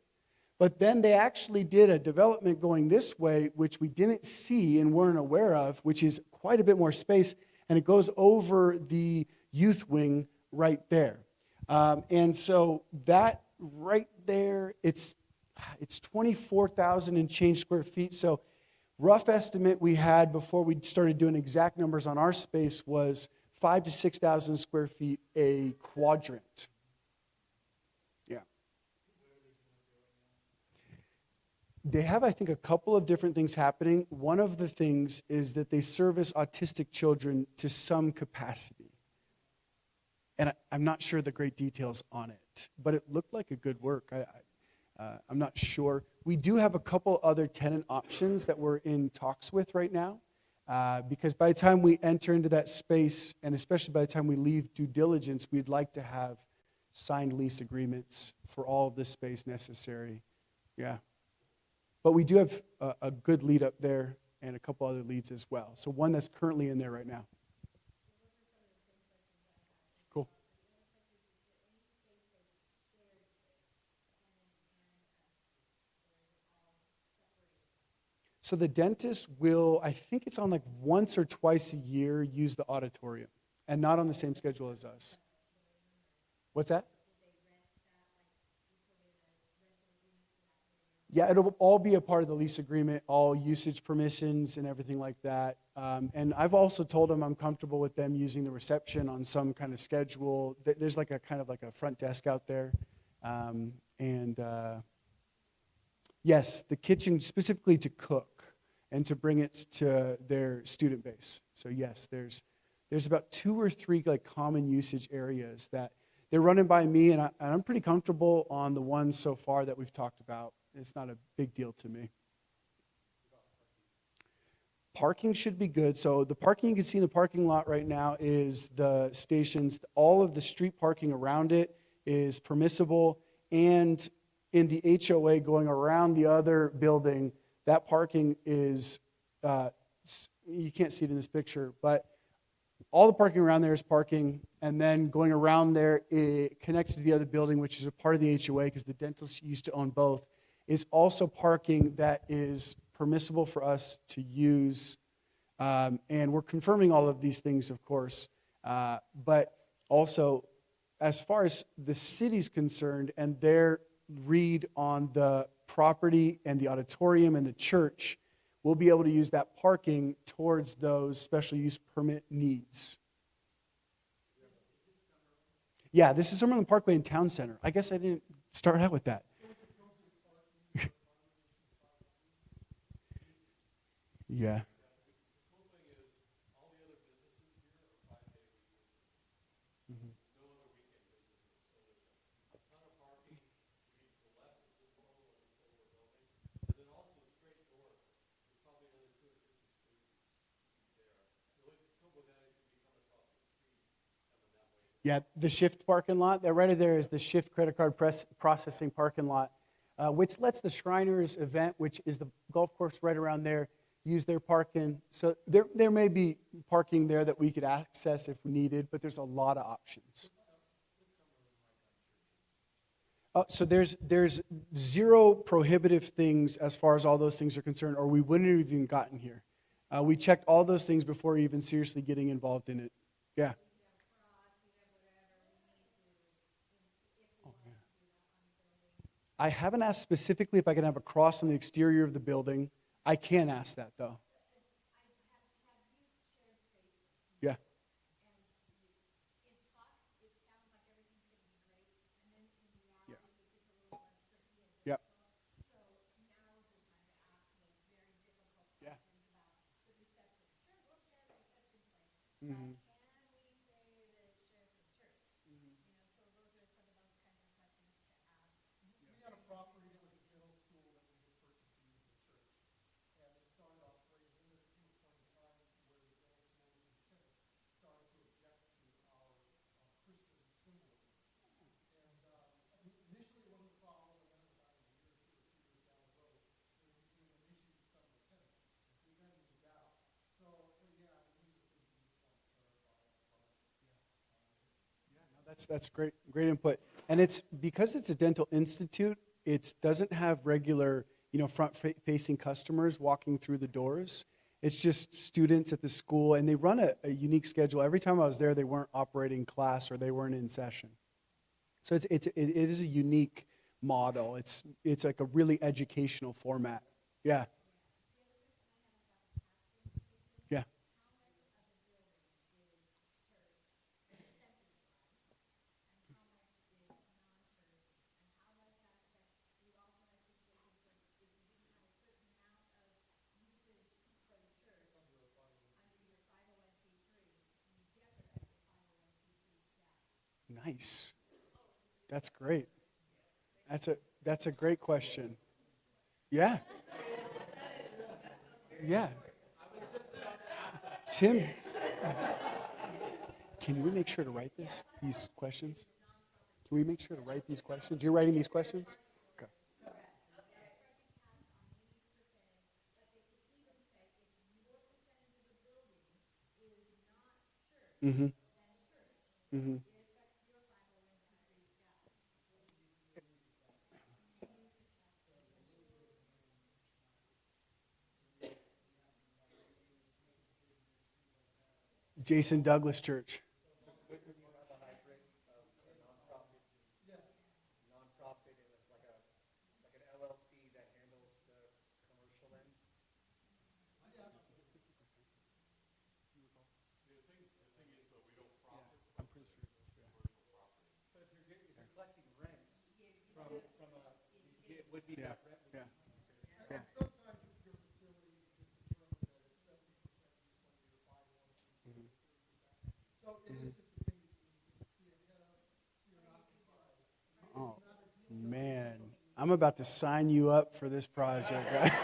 but then they actually did a development going this way, which we didn't see and weren't aware of, which is quite a bit more space, and it goes over the youth wing right there. And so that right there, it's 24,000 and change square feet. So rough estimate we had before we started doing exact numbers on our space was 5,000 to 6,000 square feet a quadrant. Yeah. They have, I think, a couple of different things happening. One of the things is that they service autistic children to some capacity. And I'm not sure the great details on it, but it looked like a good work. I'm not sure. We do have a couple other tenant options that we're in talks with right now, because by the time we enter into that space, and especially by the time we leave due diligence, we'd like to have signed lease agreements for all of this space necessary. Yeah. But we do have a good lead up there and a couple other leads as well. So one that's currently in there right now. So the dentist will, I think it's on like once or twice a year, use the auditorium, and not on the same schedule as us. What's that? Yeah, it'll all be a part of the lease agreement, all usage permissions and everything like that. And I've also told them I'm comfortable with them using the reception on some kind of schedule. There's like a kind of like a front desk out there. Yes, the kitchen specifically to cook and to bring it to their student base. So yes, there's about 2 or 3 like common usage areas that they're running by me, and I'm pretty comfortable on the ones so far that we've talked about. It's not a big deal to me. Parking should be good. So the parking you can see in the parking lot right now is the stations. All of the street parking around it is permissible. And in the HOA going around the other building, that parking is, you can't see it in this picture, but all the parking around there is parking. And then going around there, it connects to the other building, which is a part of the HOA because the dentists used to own both, is also parking that is permissible for us to use. And we're confirming all of these things, of course. But also, as far as the city's concerned and their read on the property and the auditorium and the church, we'll be able to use that parking towards those special use permit needs. Yeah, this is Summerlin Parkway and Town Center. I guess I didn't start out with that. Yeah. Yeah, the Shift parking lot, that right there is the Shift credit card processing parking lot, which lets the Shriners event, which is the golf course right around there, use their parking. So there may be parking there that we could access if we needed, but there's a lot of options. So there's zero prohibitive things as far as all those things are concerned, or we wouldn't have even gotten here. We checked all those things before even seriously getting involved in it. Yeah. I haven't asked specifically if I can have a cross on the exterior of the building. I can ask that, though. Yeah. Yeah. Yeah. Yeah. Mhm. That's great input. And it's because it's a dental institute, it doesn't have regular, front-facing customers walking through the doors. It's just students at the school, and they run a unique schedule. Every time I was there, they weren't operating class or they weren't in session. So it is a unique model. It's like a really educational format. Yeah. Yeah. Nice. That's great. That's a great question. Yeah. Yeah. Tim, can we make sure to write these questions? Can we make sure to write these questions? You're writing these questions? Okay. Mm-hmm. Mm-hmm. Jason Douglas Church. Yeah. Yeah. Yeah. Oh, man. I'm about to sign you up for this project.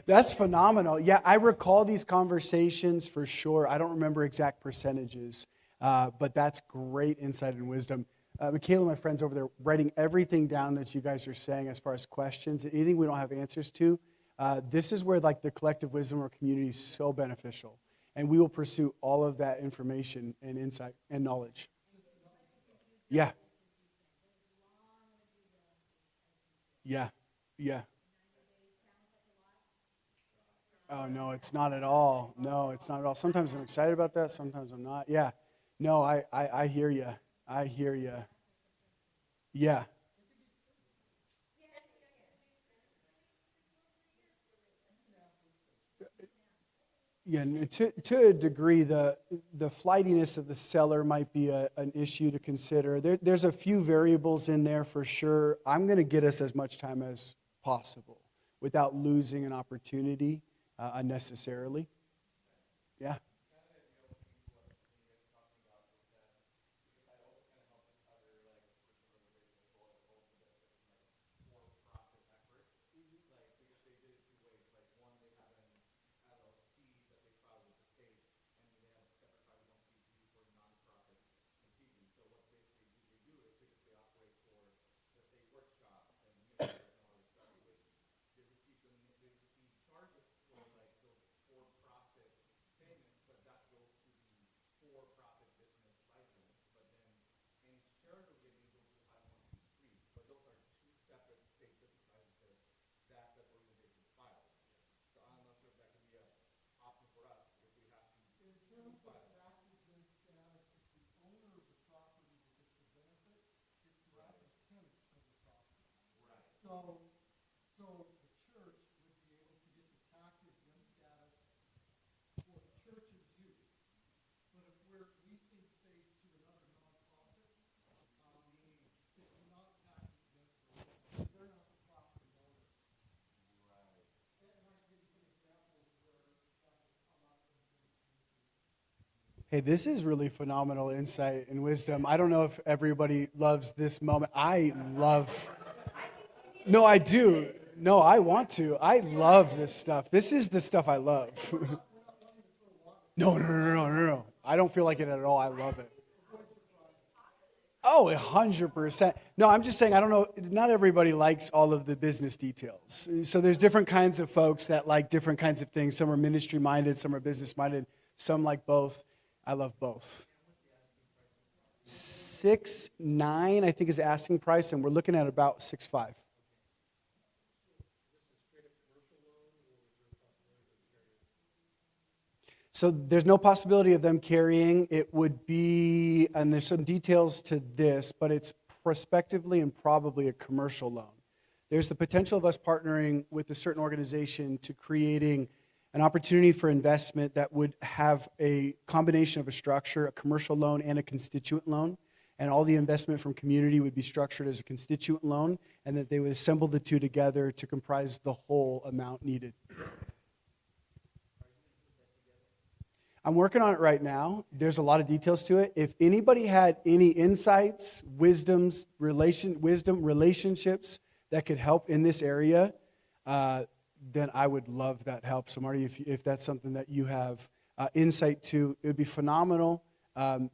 That's phenomenal. Yeah, I recall these conversations for sure. I don't remember exact percentages, but that's great insight and wisdom. Michaela and my friends over there writing everything down that you guys are saying as far as questions, anything we don't have answers to. This is where like the collective wisdom of our community is so beneficial. And we will pursue all of that information and insight and knowledge. Yeah. Yeah. Yeah. Oh, no, it's not at all. No, it's not at all. Sometimes I'm excited about that. Sometimes I'm not. Yeah. No, I hear you. I hear you. Yeah. Yeah, and to a degree, the flightiness of the seller might be an issue to consider. There's a few variables in there for sure. I'm going to get us as much time as possible without losing an opportunity unnecessarily. Yeah. Hey, this is really phenomenal insight and wisdom. I don't know if everybody loves this moment. I love, no, I do. No, I want to. I love this stuff. This is the stuff I love. No, no, no, no, no, no. I don't feel like it at all. I love it. Oh, 100%. No, I'm just saying, I don't know, not everybody likes all of the business details. So there's different kinds of folks that like different kinds of things. Some are ministry minded, some are business minded, some like both. I love both. 6.9, I think, is the asking price, and we're looking at about 6.5. So there's no possibility of them carrying. It would be, and there's some details to this, but it's prospectively and probably a commercial loan. There's the potential of us partnering with a certain organization to creating an opportunity for investment that would have a combination of a structure, a commercial loan and a constituent loan. And all the investment from community would be structured as a constituent loan, and that they would assemble the two together to comprise the whole amount needed. I'm working on it right now. There's a lot of details to it. If anybody had any insights, relationships that could help in this area, then I would love that help. So Marty, if that's something that you have insight to, it would be phenomenal.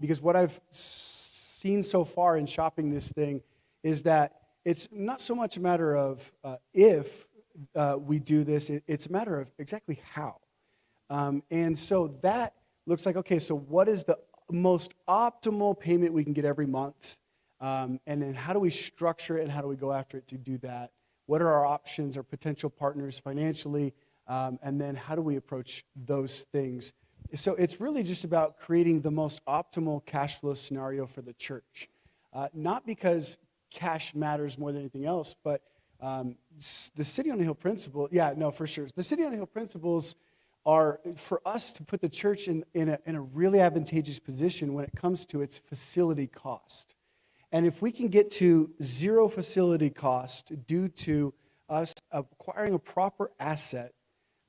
Because what I've seen so far in shopping this thing is that it's not so much a matter of if we do this, it's a matter of exactly how. And so that looks like, okay, so what is the most optimal payment we can get every month? And then how do we structure it and how do we go after it to do that? What are our options, our potential partners financially? And then how do we approach those things? So it's really just about creating the most optimal cash flow scenario for the church. Not because cash matters more than anything else, but the City on a Hill principle, yeah, no, for sure. The City on a Hill principles are for us to put the church in a really advantageous position when it comes to its facility cost. And if we can get to zero facility cost due to us acquiring a proper asset,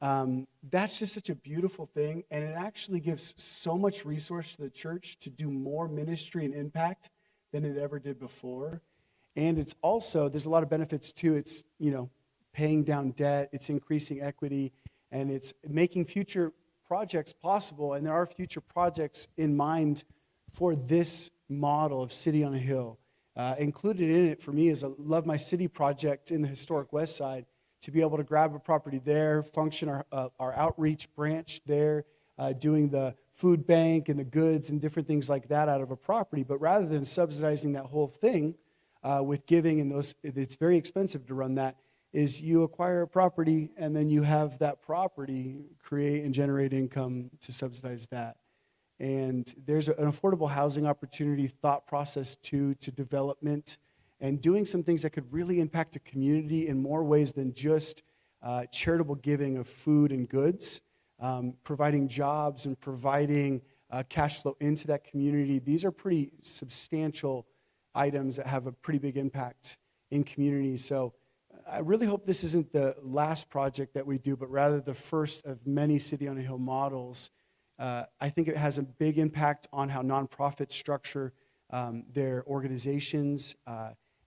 that's just such a beautiful thing. And it actually gives so much resource to the church to do more ministry and impact than it ever did before. And it's also, there's a lot of benefits to it's, paying down debt, it's increasing equity. and it's making future projects possible. And there are future projects in mind for this model of City on a Hill. Included in it for me is a Love My City project in the historic West Side, to be able to grab a property there, function our outreach branch there, doing the food bank and the goods and different things like that out of a property. But rather than subsidizing that whole thing with giving and those, it's very expensive to run that, is you acquire a property and then you have that property create and generate income to subsidize that. And there's an affordable housing opportunity thought process too, to development and doing some things that could really impact a community in more ways than just charitable giving of food and goods, providing jobs and providing cash flow into that community. These are pretty substantial items that have a pretty big impact in communities. So I really hope this isn't the last project that we do, but rather the first of many City on a Hill models. I think it has a big impact on how nonprofits structure their organizations,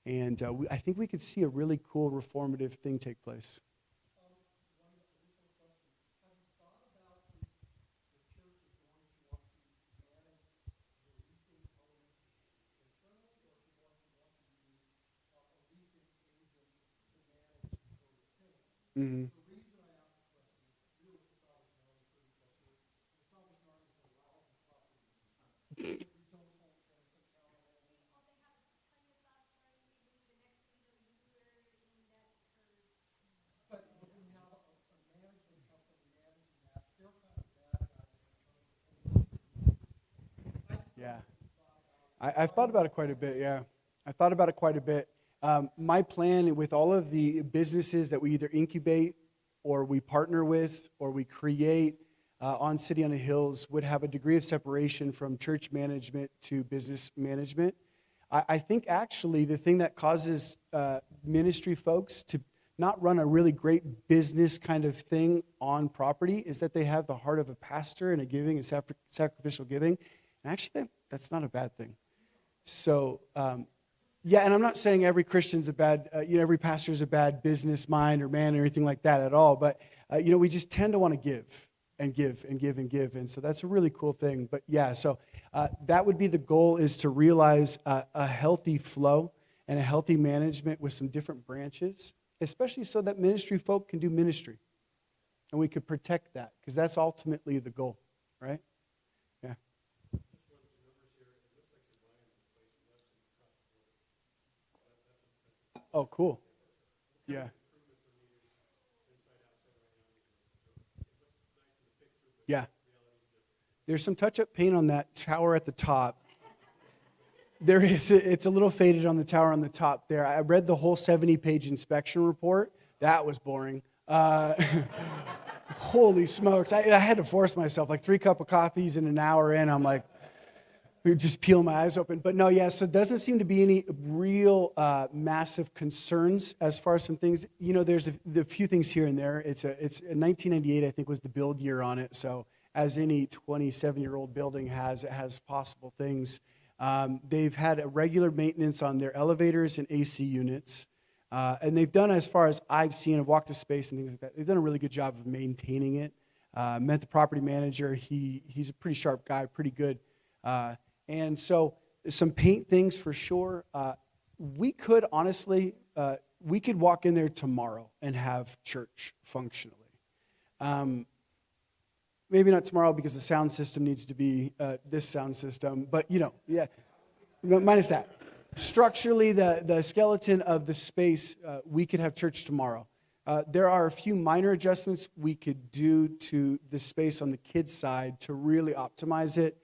and I think we could see a really cool reformative thing take place. Mm-hmm. Yeah. I've thought about it quite a bit, yeah. I thought about it quite a bit. My plan with all of the businesses that we either incubate or we partner with or we create on City on the Hills would have a degree of separation from church management to business management. I think actually the thing that causes ministry folks to not run a really great business kind of thing on property is that they have the heart of a pastor and a giving and sacrificial giving. And actually, that's not a bad thing. So, yeah, and I'm not saying every Christian's a bad, every pastor's a bad business mind or man or anything like that at all. But, we just tend to want to give and give and give and give. And so that's a really cool thing. But, yeah, so that would be the goal, is to realize a healthy flow and a healthy management with some different branches, especially so that ministry folk can do ministry. And we could protect that, because that's ultimately the goal, right? Yeah. Oh, cool. Yeah. Yeah. There's some touch-up paint on that tower at the top. There is. It's a little faded on the tower on the top there. I read the whole 70-page inspection report. That was boring. Holy smokes. I had to force myself, like 3 cups of coffees in an hour in. I'm like, just peel my eyes open. But no, yeah, so it doesn't seem to be any real massive concerns as far as some things. There's a few things here and there. It's a 1998, I think, was the build year on it. So as any 27-year-old building has, it has possible things. They've had a regular maintenance on their elevators and AC units. And they've done, as far as I've seen, I've walked the space and things like that, they've done a really good job of maintaining it. Met the property manager. He's a pretty sharp guy, pretty good. And so some paint things for sure. We could honestly, we could walk in there tomorrow and have church functionally. Maybe not tomorrow because the sound system needs to be this sound system, but yeah, minus that. Structurally, the skeleton of the space, we could have church tomorrow. There are a few minor adjustments we could do to the space on the kids' side to really optimize it.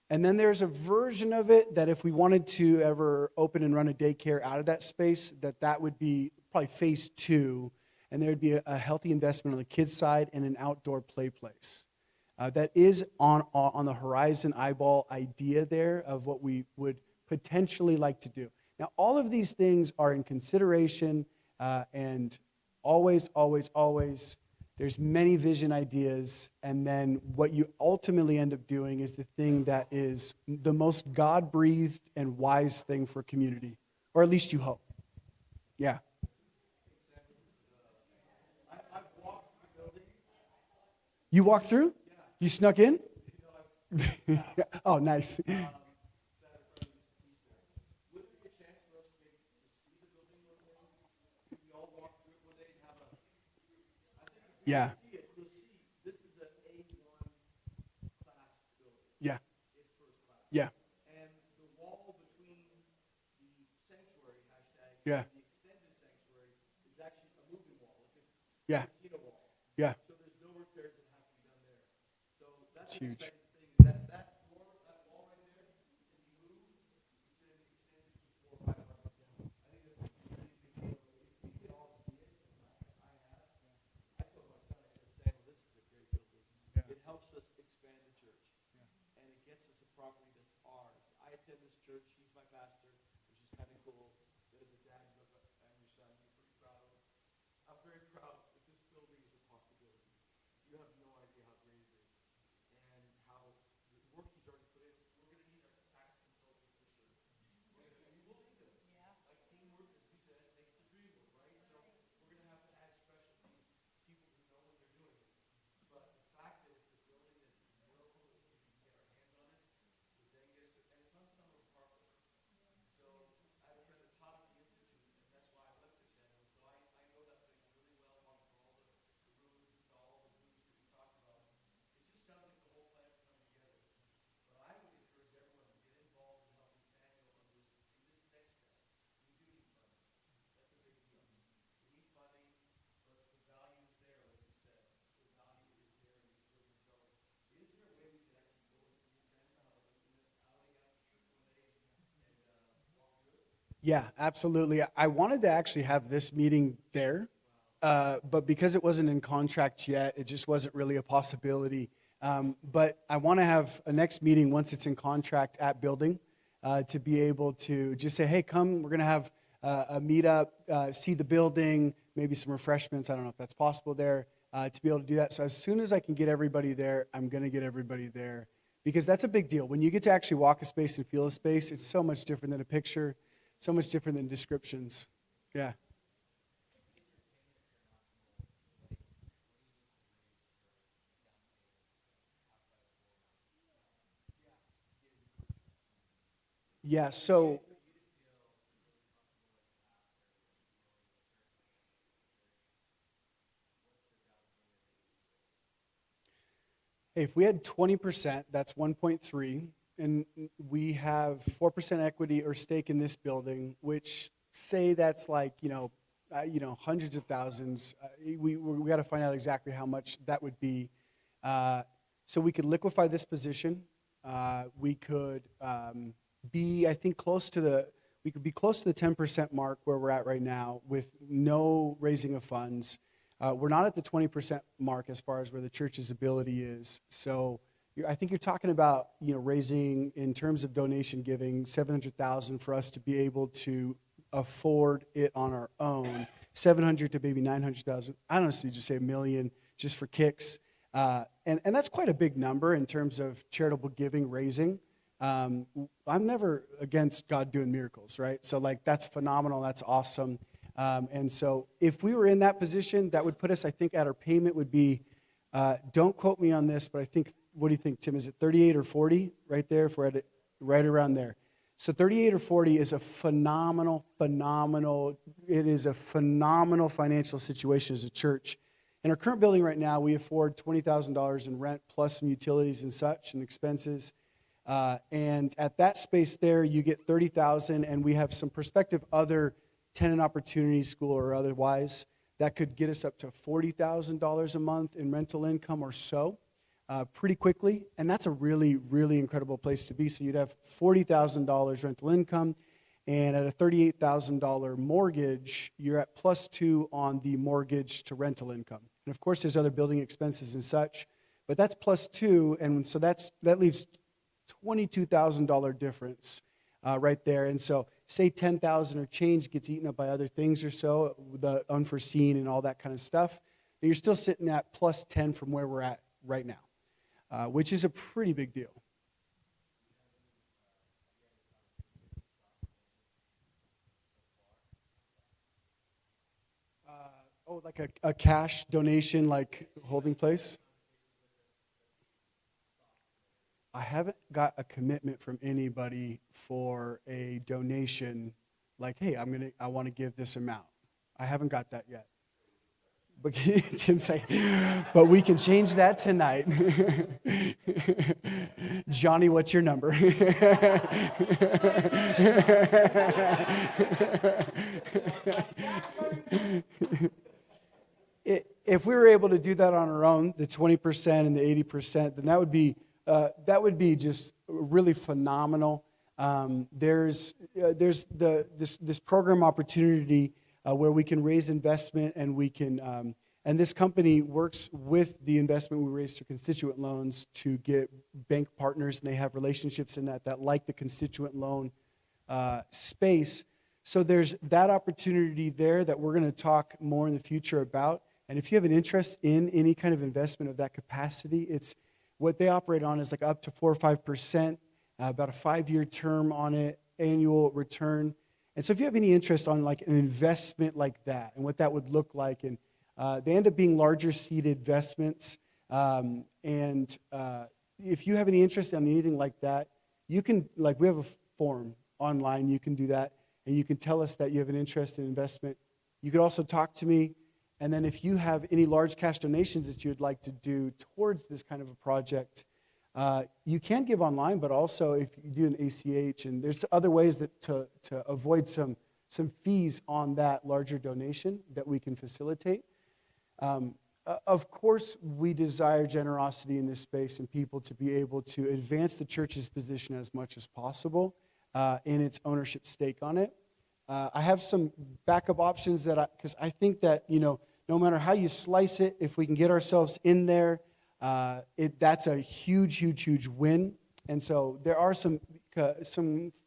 And then there's a version of it that if we wanted to ever open and run a daycare out of that space, that would be probably phase 2, and there would be a healthy investment on the kids' side and an outdoor play place. That is on the horizon eyeball idea there of what we would potentially like to do. Now, all of these things are in consideration, and always, there's many vision ideas, and then what you ultimately end up doing is the thing that is the most God-breathed and wise thing for community, or at least you hope. Yeah. I've walked the building You walked through? You snuck in? Oh, nice. Yeah. Yeah. Yeah. Yeah. Yeah. Yeah. It's huge. Yeah, absolutely. I wanted to actually have this meeting there, but because it wasn't in contract yet, it just wasn't really a possibility. But I want to have a next meeting once it's in contract at building to be able to just say, hey, come, we're going to have a meetup, see the building, maybe some refreshments. I don't know if that's possible there to be able to do that. So as soon as I can get everybody there, I'm going to get everybody there because that's a big deal. When you get to actually walk a space and feel a space, it's so much different than a picture. So much different than descriptions. Yeah. Yeah. So if we had 20%, that's 1.3, and we have 4% equity or stake in this building, which say that's like, hundreds of thousands. We got to find out exactly how much that would be. Uh, so we could liquefy this position. We could be, I think, we could be close to the 10% mark where we're at right now with no raising of funds. We're not at the 20% mark as far as where the church's ability is. So I think you're talking about, raising in terms of donation giving 700,000 for us to be able to afford it on our own. 700 to maybe 900,000. I honestly just say a million just for kicks. And that's quite a big number in terms of charitable giving, raising. I'm never against God doing miracles, right? So that's phenomenal. That's awesome. And so if we were in that position, that would put us, I think, at our payment would be, don't quote me on this, but I think, what do you think, Tim? Is it 38 or 40 right there if we're at it right around there? So 38 or 40 is a it is a phenomenal financial situation as a church. In our current building right now, we afford $20,000 in rent plus some utilities and such and expenses. And at that space there, you get 30,000, and we have some prospective other tenant opportunities, school or otherwise, that could get us up to $40,000 a month in rental income or so pretty quickly. And that's a really, really incredible place to be. So you'd have $40,000 rental income, and at a $38,000 mortgage, you're at +2 on the mortgage to rental income. And of course, there's other building expenses and such, but that's +2, and so that leaves $22,000 difference right there. And so say 10,000 or change gets eaten up by other things or so, the unforeseen and all that kind of stuff, then you're still sitting at +10 from where we're at right now, which is a pretty big deal. Like a cash donation, like holding place? I haven't got a commitment from anybody for a donation like, hey, I want to give this amount. I haven't got that yet. But Tim's saying, but we can change that tonight. Johnny, what's your number? If we were able to do that on our own, the 20% and the 80%, then that would be just really phenomenal. There's this program opportunity where we can raise investment, and we can and this company works with the investment we raise through constituent loans to get bank partners, and they have relationships in that like the constituent loan space. So there's that opportunity there that we're going to talk more in the future about. And if you have an interest in any kind of investment of that capacity, it's what they operate on is like up to 4 or 5%, about a 5-year term on it, annual return. And so if you have any interest on like an investment like that and what that would look like, and they end up being larger seed investments. And if you have any interest in anything like that, you can, like we have a form online, you can do that, and you can tell us that you have an interest in investment. You could also talk to me. And then if you have any large cash donations that you would like to do towards this kind of a project, you can give online, but also if you do an ACH, and there's other ways that to avoid some fees on that larger donation that we can facilitate. Of course, we desire generosity in this space and people to be able to advance the church's position as much as possible in its ownership stake on it. I have some backup options because I think that, no matter how you slice it, if we can get ourselves in there, that's a huge, huge, huge win. And so there are some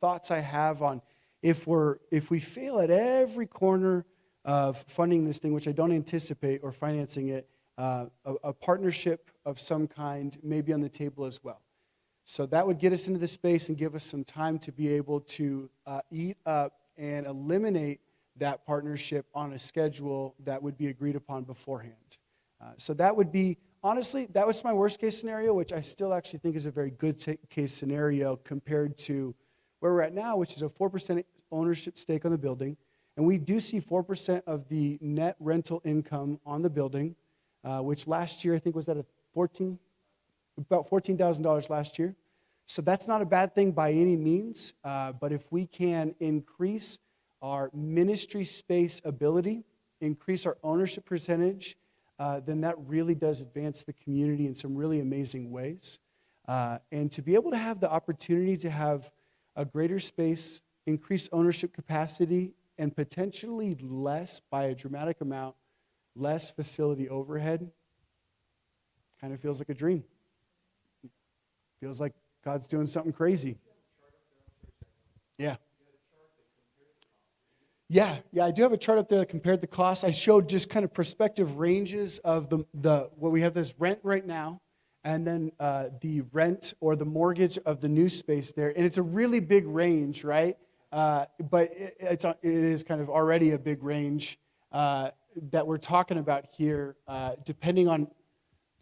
thoughts I have on if we fail at every corner of funding this thing, which I don't anticipate, or financing it, a partnership of some kind may be on the table as well. So that would get us into the space and give us some time to be able to eat up and eliminate that partnership on a schedule that would be agreed upon beforehand. So that would be, honestly, that was my worst case scenario, which I still actually think is a very good case scenario compared to where we're at now, which is a 4% ownership stake on the building. And we do see 4% of the net rental income on the building, which last year I think was at about $14,000 last year. So that's not a bad thing by any means, but if we can increase our ministry space ability, increase our ownership percentage, then that really does advance the community in some really amazing ways. And to be able to have the opportunity to have a greater space, increased ownership capacity, and potentially less, by a dramatic amount, less facility overhead, kind of feels like a dream. Feels like God's doing something crazy. Yeah. Yeah, I do have a chart up there that compared the costs. I showed just kind of perspective ranges of the what we have this rent right now, and then the rent or the mortgage of the new space there. And it's a really big range, right? But it is kind of already a big range that we're talking about here, depending on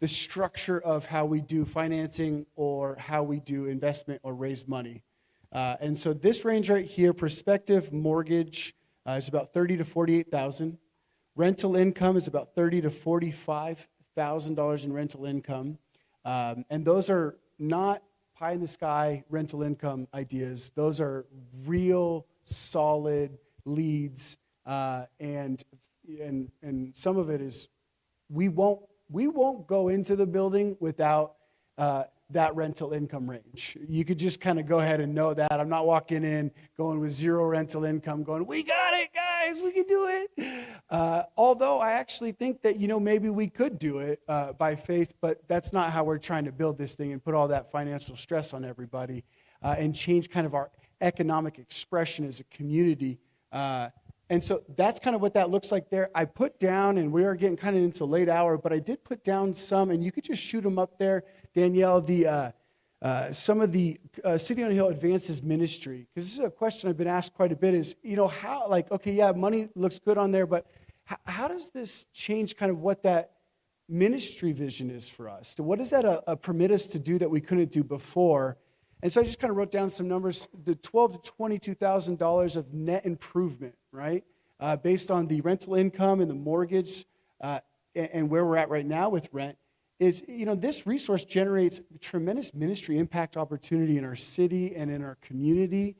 the structure of how we do financing or how we do investment or raise money. And so this range right here, prospective mortgage, is about $30,000 to $48,000. Rental income is about $30,000 to $45,000 in rental income. And those are not pie in the sky rental income ideas. Those are real solid leads. And some of it is we won't go into the building without that rental income range. You could just kind of go ahead and know that. I'm not walking in going with zero rental income going, we got it, guys, we can do it. Although I actually think that, maybe we could do it by faith, but that's not how we're trying to build this thing and put all that financial stress on everybody and change kind of our economic expression as a community. And so that's kind of what that looks like there. I put down, and we are getting kind of into late hour, but I did put down some, and you could just shoot them up there, Danielle, some of the City on a Hill Advances ministry, because this is a question I've been asked quite a bit is, how, money looks good on there, but how does this change kind of what that ministry vision is for us. So what does that permit us to do that we couldn't do before? And so I just kind of wrote down some numbers, the $12,000 to $22,000 of net improvement, right? Based on the rental income and the mortgage and where we're at right now with rent, is, this resource generates tremendous ministry impact opportunity in our city and in our community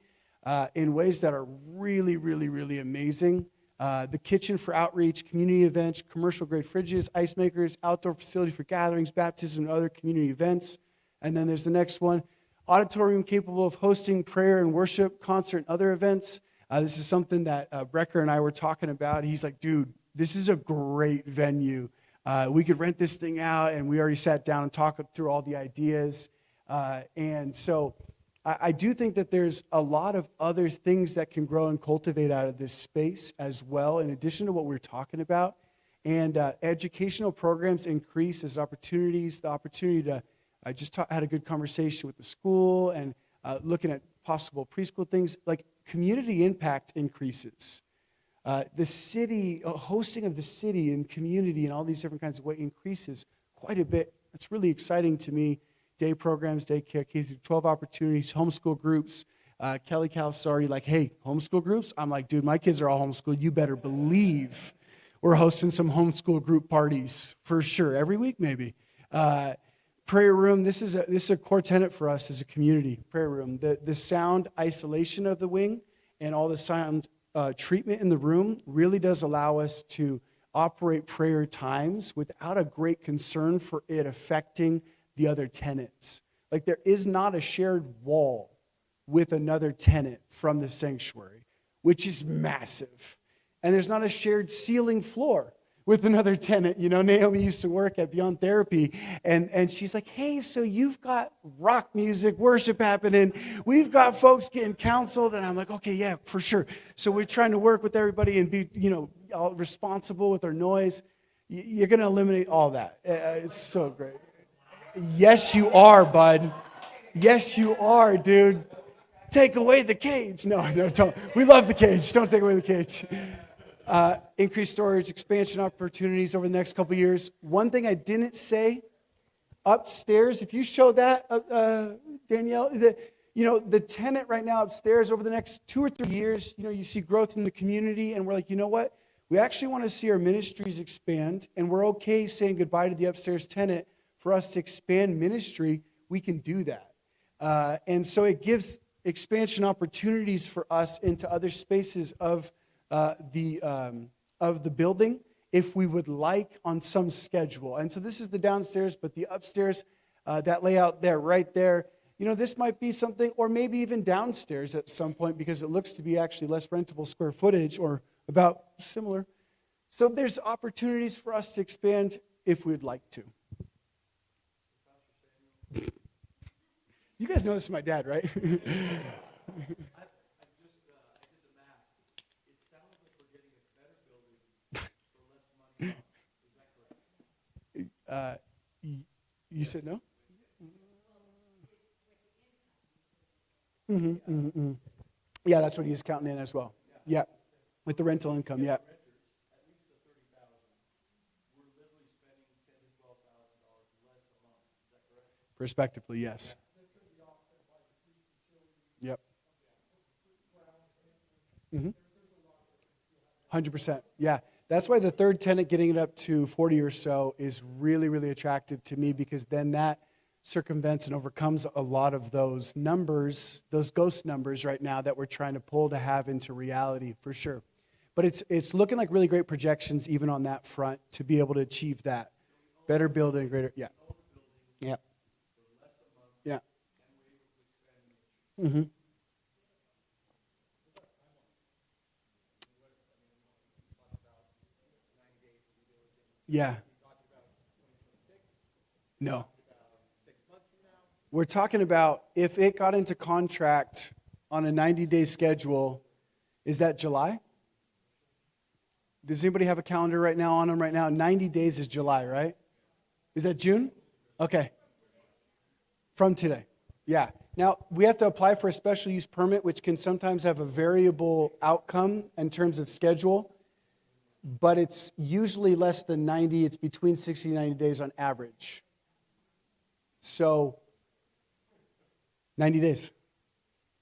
in ways that are really, really, really amazing. The kitchen for outreach, community events, commercial-grade fridges, ice makers, outdoor facility for gatherings, baptism, and other community events. And then there's the next one, auditorium capable of hosting prayer and worship, concert, and other events. This is something that Brecker and I were talking about. He's like, dude, this is a great venue. We could rent this thing out, and we already sat down and talked through all the ideas. And so I do think that there's a lot of other things that can grow and cultivate out of this space as well, in addition to what we're talking about. And educational programs increase as opportunities. The opportunity to, I just had a good conversation with the school and looking at possible preschool things. Like community impact increases. The city, hosting of the city and community and all these different kinds of ways increases quite a bit. It's really exciting to me. Day programs, daycare, K-12 opportunities, homeschool groups. Kelly Cal's already like, hey, homeschool groups? I'm like, dude, my kids are all homeschooled. You better believe we're hosting some homeschool group parties for sure. Every week, maybe. Prayer room, this is a core tenet for us as a community, prayer room. The sound isolation of the wing and all the sound treatment in the room really does allow us to operate prayer times without a great concern for it affecting the other tenants. Like there is not a shared wall with another tenant from the sanctuary, which is massive. And there's not a shared ceiling floor with another tenant. Naomi used to work at Beyond Therapy, and she's like, hey, so you've got rock music, worship happening. We've got folks getting counseled. And I'm like, okay, yeah, for sure. So we're trying to work with everybody and be, all responsible with our noise. You're going to eliminate all that. It's so great. Yes, you are, bud. Yes, you are, dude. Take away the cage. No, don't. We love the cage. Don't take away the cage. Increased storage, expansion opportunities over the next couple of years. One thing I didn't say, upstairs, if you show that, Danielle, the tenant right now upstairs over the next 2 or 3 years, you see growth in the community, and we're like, you know what? We actually want to see our ministries expand, and we're okay saying goodbye to the upstairs tenant. For us to expand ministry, we can do that. And so it gives expansion opportunities for us into other spaces of the building if we would like on some schedule. And so this is the downstairs, but the upstairs, that layout there, right there, this might be something, or maybe even downstairs at some point because it looks to be actually less rentable square footage or about similar. So there's opportunities for us to expand if we'd like to. You guys know this is my dad, right? I did the math. It sounds like we're getting a better building for less money. Is that correct? You said no? Yeah, that's what he's counting in as well. Yeah, with the rental income, yeah. At least the $30,000. We're literally spending $10,000 to $12,000 less a month. Is that correct? Prospectively, yes. Yep. 100%. Yeah. That's why the third tenant getting it up to 40 or so is really, really attractive to me, because then that circumvents and overcomes a lot of those numbers, those ghost numbers right now that we're trying to pull to have into reality for sure. But it's looking like really great projections even on that front to be able to achieve that. Better building, greater, yeah. Yeah. Yeah. Mm-hmm. Yeah. No. We're talking about if it got into contract on a 90-day schedule, is that July? Does anybody have a calendar right now on them right now? 90 days is July, right? Is that June? Okay. From today. Yeah. Now, we have to apply for a special use permit, which can sometimes have a variable outcome in terms of schedule. but it's usually less than 90. It's between 60 and 90 days on average. So 90 days.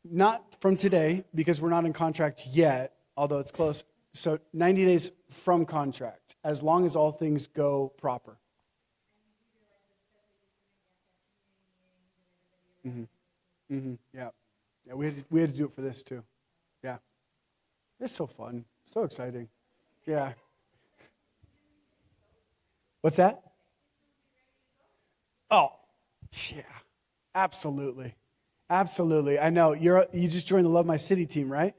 Not from today, because we're not in contract yet, although it's close. So 90 days from contract, as long as all things go proper. Yeah. Yeah, we had to do it for this too. Yeah. It's so fun. So exciting. Yeah. What's that? Oh, yeah. Absolutely. Absolutely. I know. You just joined the Love My City team, right?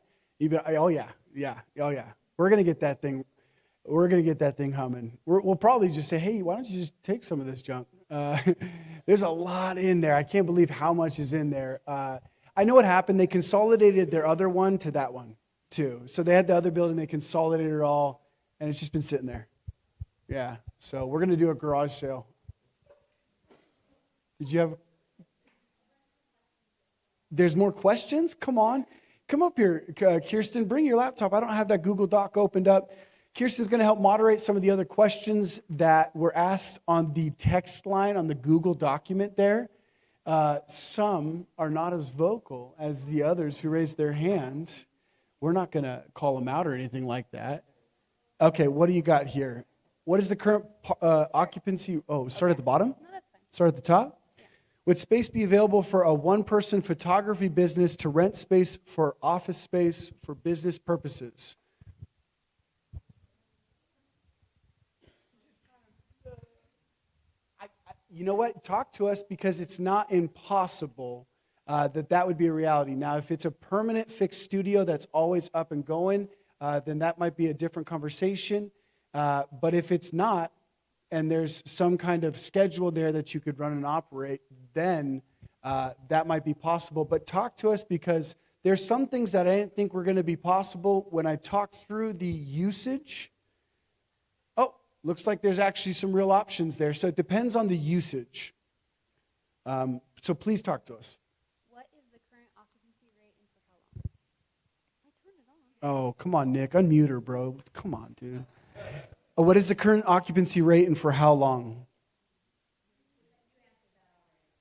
Oh yeah. Yeah. Oh yeah. We're going to get that thing humming. We'll probably just say, "Hey, why don't you just take some of this junk?" There's a lot in there. I can't believe how much is in there. I know what happened. They consolidated their other one to that one, too. So they had the other building. They consolidated it all, and it's just been sitting there. Yeah. So we're going to do a garage sale. Did you have... There's more questions? Come on. Come up here, Kirsten. Bring your laptop. I don't have that Google Doc opened up. Kirsten's going to help moderate some of the other questions that were asked on the text line on the Google document there. Some are not as vocal as the others who raised their hands. We're not going to call them out or anything like that. Okay, what do you got here? What is the current occupancy? Oh, start at the bottom? No, that's fine. Start at the top? Would space be available for a one-person photography business to rent space for office space for business purposes? You know what? Talk to us, because it's not impossible that would be a reality. Now, if it's a permanent fixed studio that's always up and going, then that might be a different conversation. But if it's not, and there's some kind of schedule there that you could run and operate, then that might be possible. But talk to us, because there's some things that I didn't think were going to be possible when I talked through the usage. Oh, looks like there's actually some real options there. So it depends on the usage. So please talk to us. What is the current occupancy rate and for how long? I turned it on. Oh, come on, Nick. Unmute her, bro. Come on, dude. What is the current occupancy rate and for how long?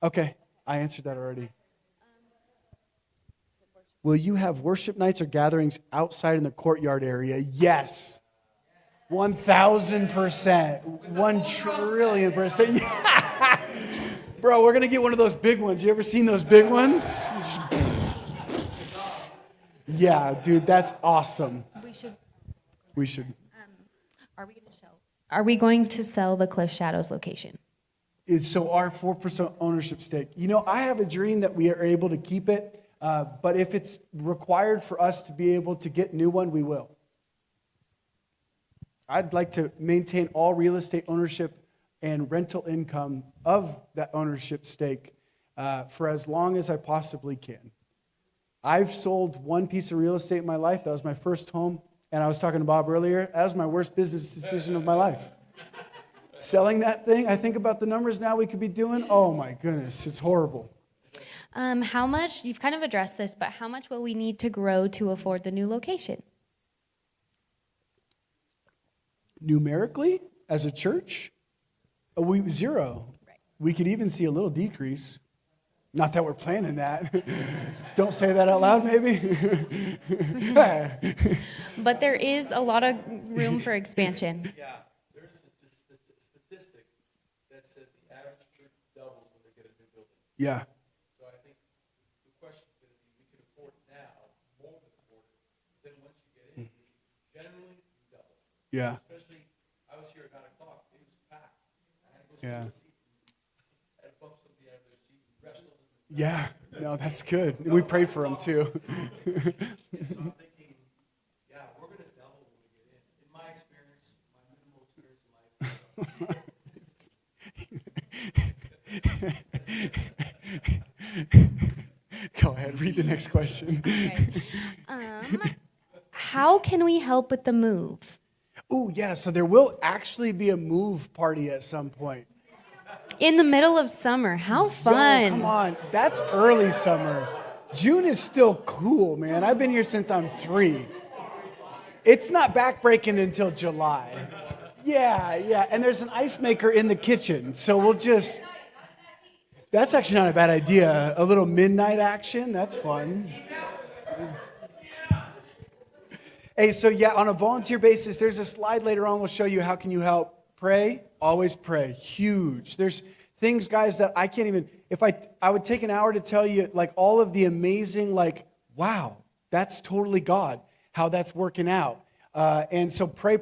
Okay, I answered that already. Will you have worship nights or gatherings outside in the courtyard area? Yes. 1,000%. 1,000,000,000,000%. Yeah. Bro, we're going to get one of those big ones. You ever seen those big ones? Yeah, dude, that's awesome. We should. Are we going to sell the Cliff Shadows location? So our 4% ownership stake. You know, I have a dream that we are able to keep it, but if it's required for us to be able to get a new one, we will. I'd like to maintain all real estate ownership and rental income of that ownership stake for as long as I possibly can. I've sold one piece of real estate in my life. That was my first home. And I was talking to Bob earlier. That was my worst business decision of my life. Selling that thing, I think about the numbers now we could be doing. Oh my goodness, it's horrible. How much, you've kind of addressed this, but how much will we need to grow to afford the new location? Numerically, as a church, zero. Right. We could even see a little decrease. Not that we're planning that. Don't say that out loud, maybe. But there is a lot of room for expansion. Yeah, there's a statistic that says the average church doubles when they get a new building. Yeah. So I think the question is going to be, we can afford it now, more than afford it. Then once you get in, generally you double. Yeah. Especially, I was here at 9 o'clock, it was packed. I had to go Yeah. sit in the seat. I had to bump somebody out of their seat and wrestle them. Yeah. No, that's good. We prayed for them too. So I'm thinking, yeah, we're going to double when we get in. In my experience, my minimal experience in life. Go ahead, read the next question. Okay. How can we help with the move? Oh, yeah, so there will actually be a move party at some point. In the middle of summer. How fun. Yo, come on, that's early summer. June is still cool, man. I've been here since I'm 3. It's not backbreaking until July. Yeah. And there's an ice maker in the kitchen. So we'll just, that's actually not a bad idea. A little midnight action. That's fun. Hey, so yeah, on a volunteer basis, there's a slide later on. We'll show you how can you help. Pray, always pray. Huge. There's things, guys, that I can't even, if I would take an hour to tell you, like, all of the amazing, like, wow, that's totally God, how that's working out. And so pray.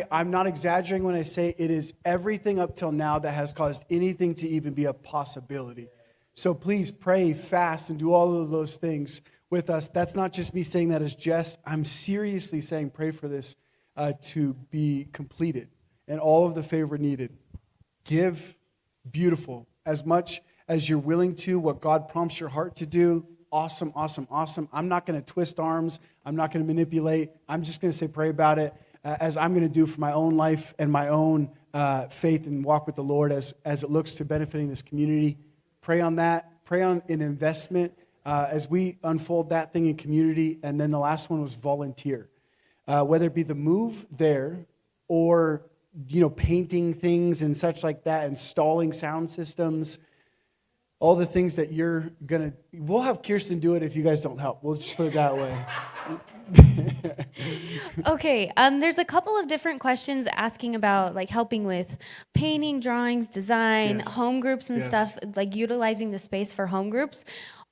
I'm not exaggerating when I say it is everything up till now that has caused anything to even be a possibility. So please pray, fast, and do all of those things with us. That's not just me saying that as jest. I'm seriously saying pray for this to be completed and all of the favor needed. Give, beautiful, as much as you're willing to, what God prompts your heart to do. Awesome. I'm not going to twist arms. I'm not going to manipulate. I'm just going to say pray about it as I'm going to do for my own life and my own faith and walk with the Lord as it looks to benefiting this community. Pray on that. Pray on an investment as we unfold that thing in community. And then the last one was volunteer. Whether it be the move there or painting things and such like that, installing sound systems, all the things that we'll have Kirsten do it if you guys don't help. We'll just put it that way. Okay, there's a couple of different questions asking about like helping with painting, drawings, design, Yes. home groups and Yes. stuff, like utilizing the space for home groups.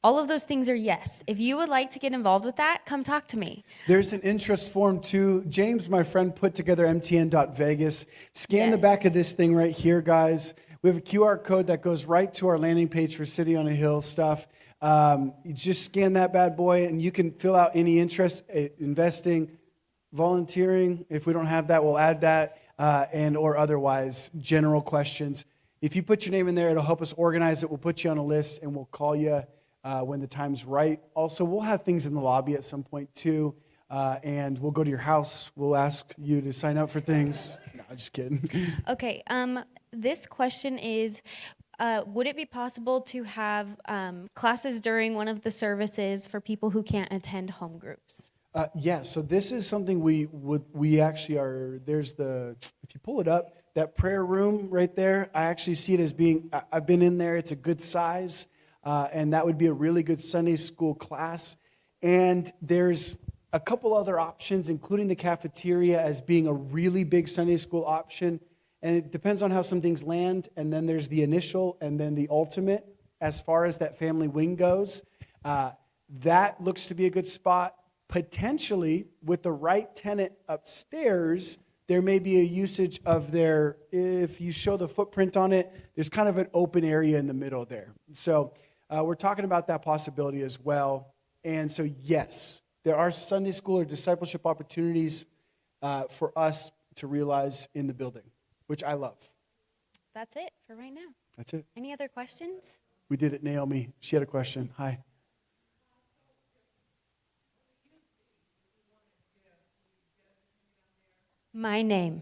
All of those things are yes. If you would like to get involved with that, come talk to me. There's an interest form too. James, my friend, put together mtn.vegas. Scan the back of Yes. this thing right here, guys. We have a QR code that goes right to our landing page for City on a Hill stuff. You just scan that bad boy, and you can fill out any interest, investing, volunteering. If we don't have that, we'll add that, and or otherwise, general questions. If you put your name in there, it'll help us organize it. We'll put you on a list, and we'll call you when the time's right. Also, we'll have things in the lobby at some point, too, and we'll go to your house. We'll ask you to sign up for things. No, just kidding. Okay, this question is, would it be possible to have classes during one of the services for people who can't attend home groups? Yeah, so this is something we actually are, if you pull it up, that prayer room right there, I actually see it as being, I've been in there, it's a good size, and that would be a really good Sunday school class. And there's a couple other options, including the cafeteria as being a really big Sunday school option. And it depends on how some things land. And then there's the initial and then the ultimate as far as that family wing goes. That looks to be a good spot. Potentially, with the right tenant upstairs, there may be a usage of if you show the footprint on it, there's kind of an open area in the middle there. So we're talking about that possibility as well. And so, yes, there are Sunday school or discipleship opportunities for us to realize in the building, which I love. That's it for right now. That's it. Any other questions? We did it, Naomi. She had a question. Hi. My name.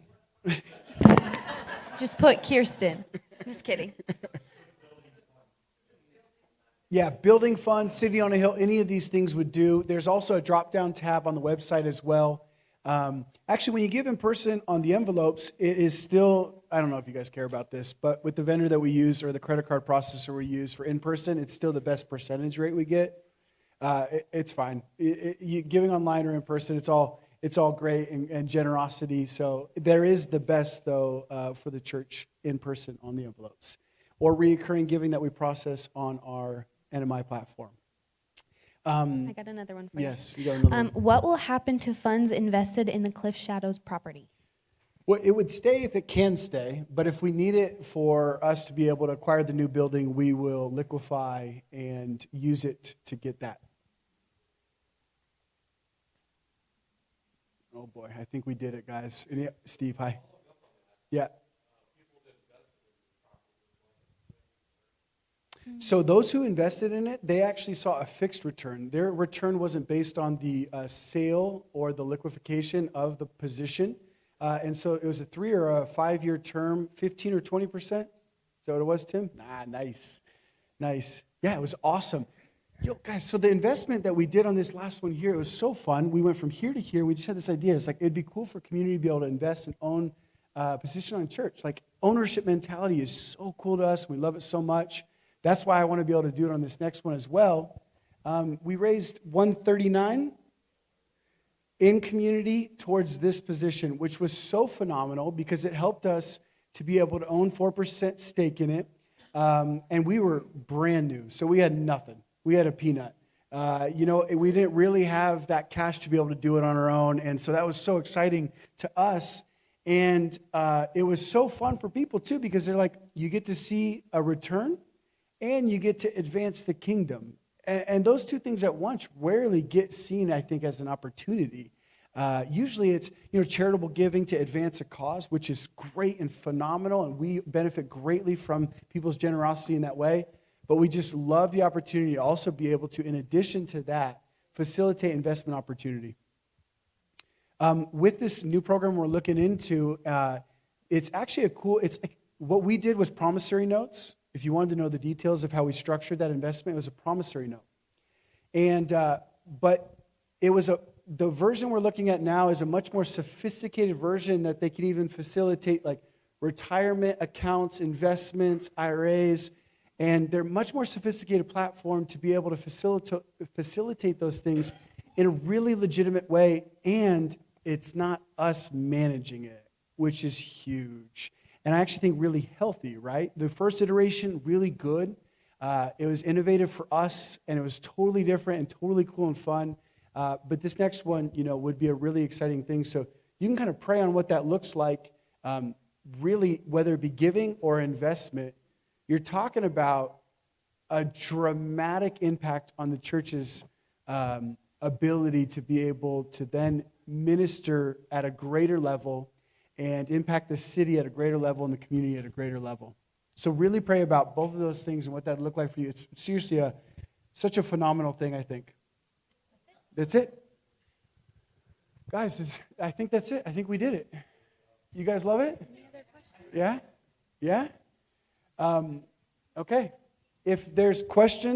Just put Kirsten. Just kidding. Yeah, building fund, City on a Hill, any of these things would do. There's also a drop-down tab on the website as well. Actually, when you give in person on the envelopes, it is still, I don't know if you guys care about this, but with the vendor that we use or the credit card processor we use for in person, it's still the best percentage rate we get. It's fine. Giving online or in person, it's all great and generosity. So there is the best, though, for the church in person on the envelopes or reoccurring giving that we process on our NMI platform. I got another one for you. Yes, you got another one. What will happen to funds invested in the Cliff Shadows property? Well, it would stay if it can stay, but if we need it for us to be able to acquire the new building, we will liquefy and use it to get that. Oh boy, I think we did it, guys. Steve, hi. Yeah. So those who invested in it, they actually saw a fixed return. Their return wasn't based on the sale or the liquefaction of the position. And so it was a 3 or a 5 year term, 15 or 20%. Is that what it was, Tim? Nice. Yeah, it was awesome. Yo, guys, so the investment that we did on this last one here, it was so fun. We went from here to here. We just had this idea. It's like it'd be cool for community to be able to invest and own a position on church. Like ownership mentality is so cool to us. We love it so much. That's why I want to be able to do it on this next one as well. We raised $139 in community towards this position, which was so phenomenal because it helped us to be able to own 4% stake in it. And we were brand new, so we had nothing. We had a peanut. We didn't really have that cash to be able to do it on our own. And so that was so exciting to us. And it was so fun for people, too, because they're like, you get to see a return and you get to advance the kingdom. And those two things at once rarely get seen, I think, as an opportunity. Usually it's, charitable giving to advance a cause, which is great and phenomenal. And we benefit greatly from people's generosity in that way. But we just love the opportunity to also be able to, in addition to that, facilitate investment opportunity. With this new program we're looking into, it's actually what we did was promissory notes. If you wanted to know the details of how we structured that investment, it was a promissory note. But it was the version we're looking at now is a much more sophisticated version that they can even facilitate like retirement accounts, investments, IRAs. And they're a much more sophisticated platform to be able to facilitate those things in a really legitimate way. And it's not us managing it, which is huge. And I actually think really healthy, right? The first iteration, really good. It was innovative for us, and it was totally different and totally cool and fun. But this next one, would be a really exciting thing. So you can kind of pray on what that looks like, really, whether it be giving or investment. You're talking about a dramatic impact on the church's ability to be able to then minister at a greater level and impact the city at a greater level and the community at a greater level. So really pray about both of those things and what that look like for you. It's seriously such a phenomenal thing, I think. That's it. Guys, I think that's it. I think we did it. You guys love it? Any other questions? Yeah? Yeah? Okay. If there's questions,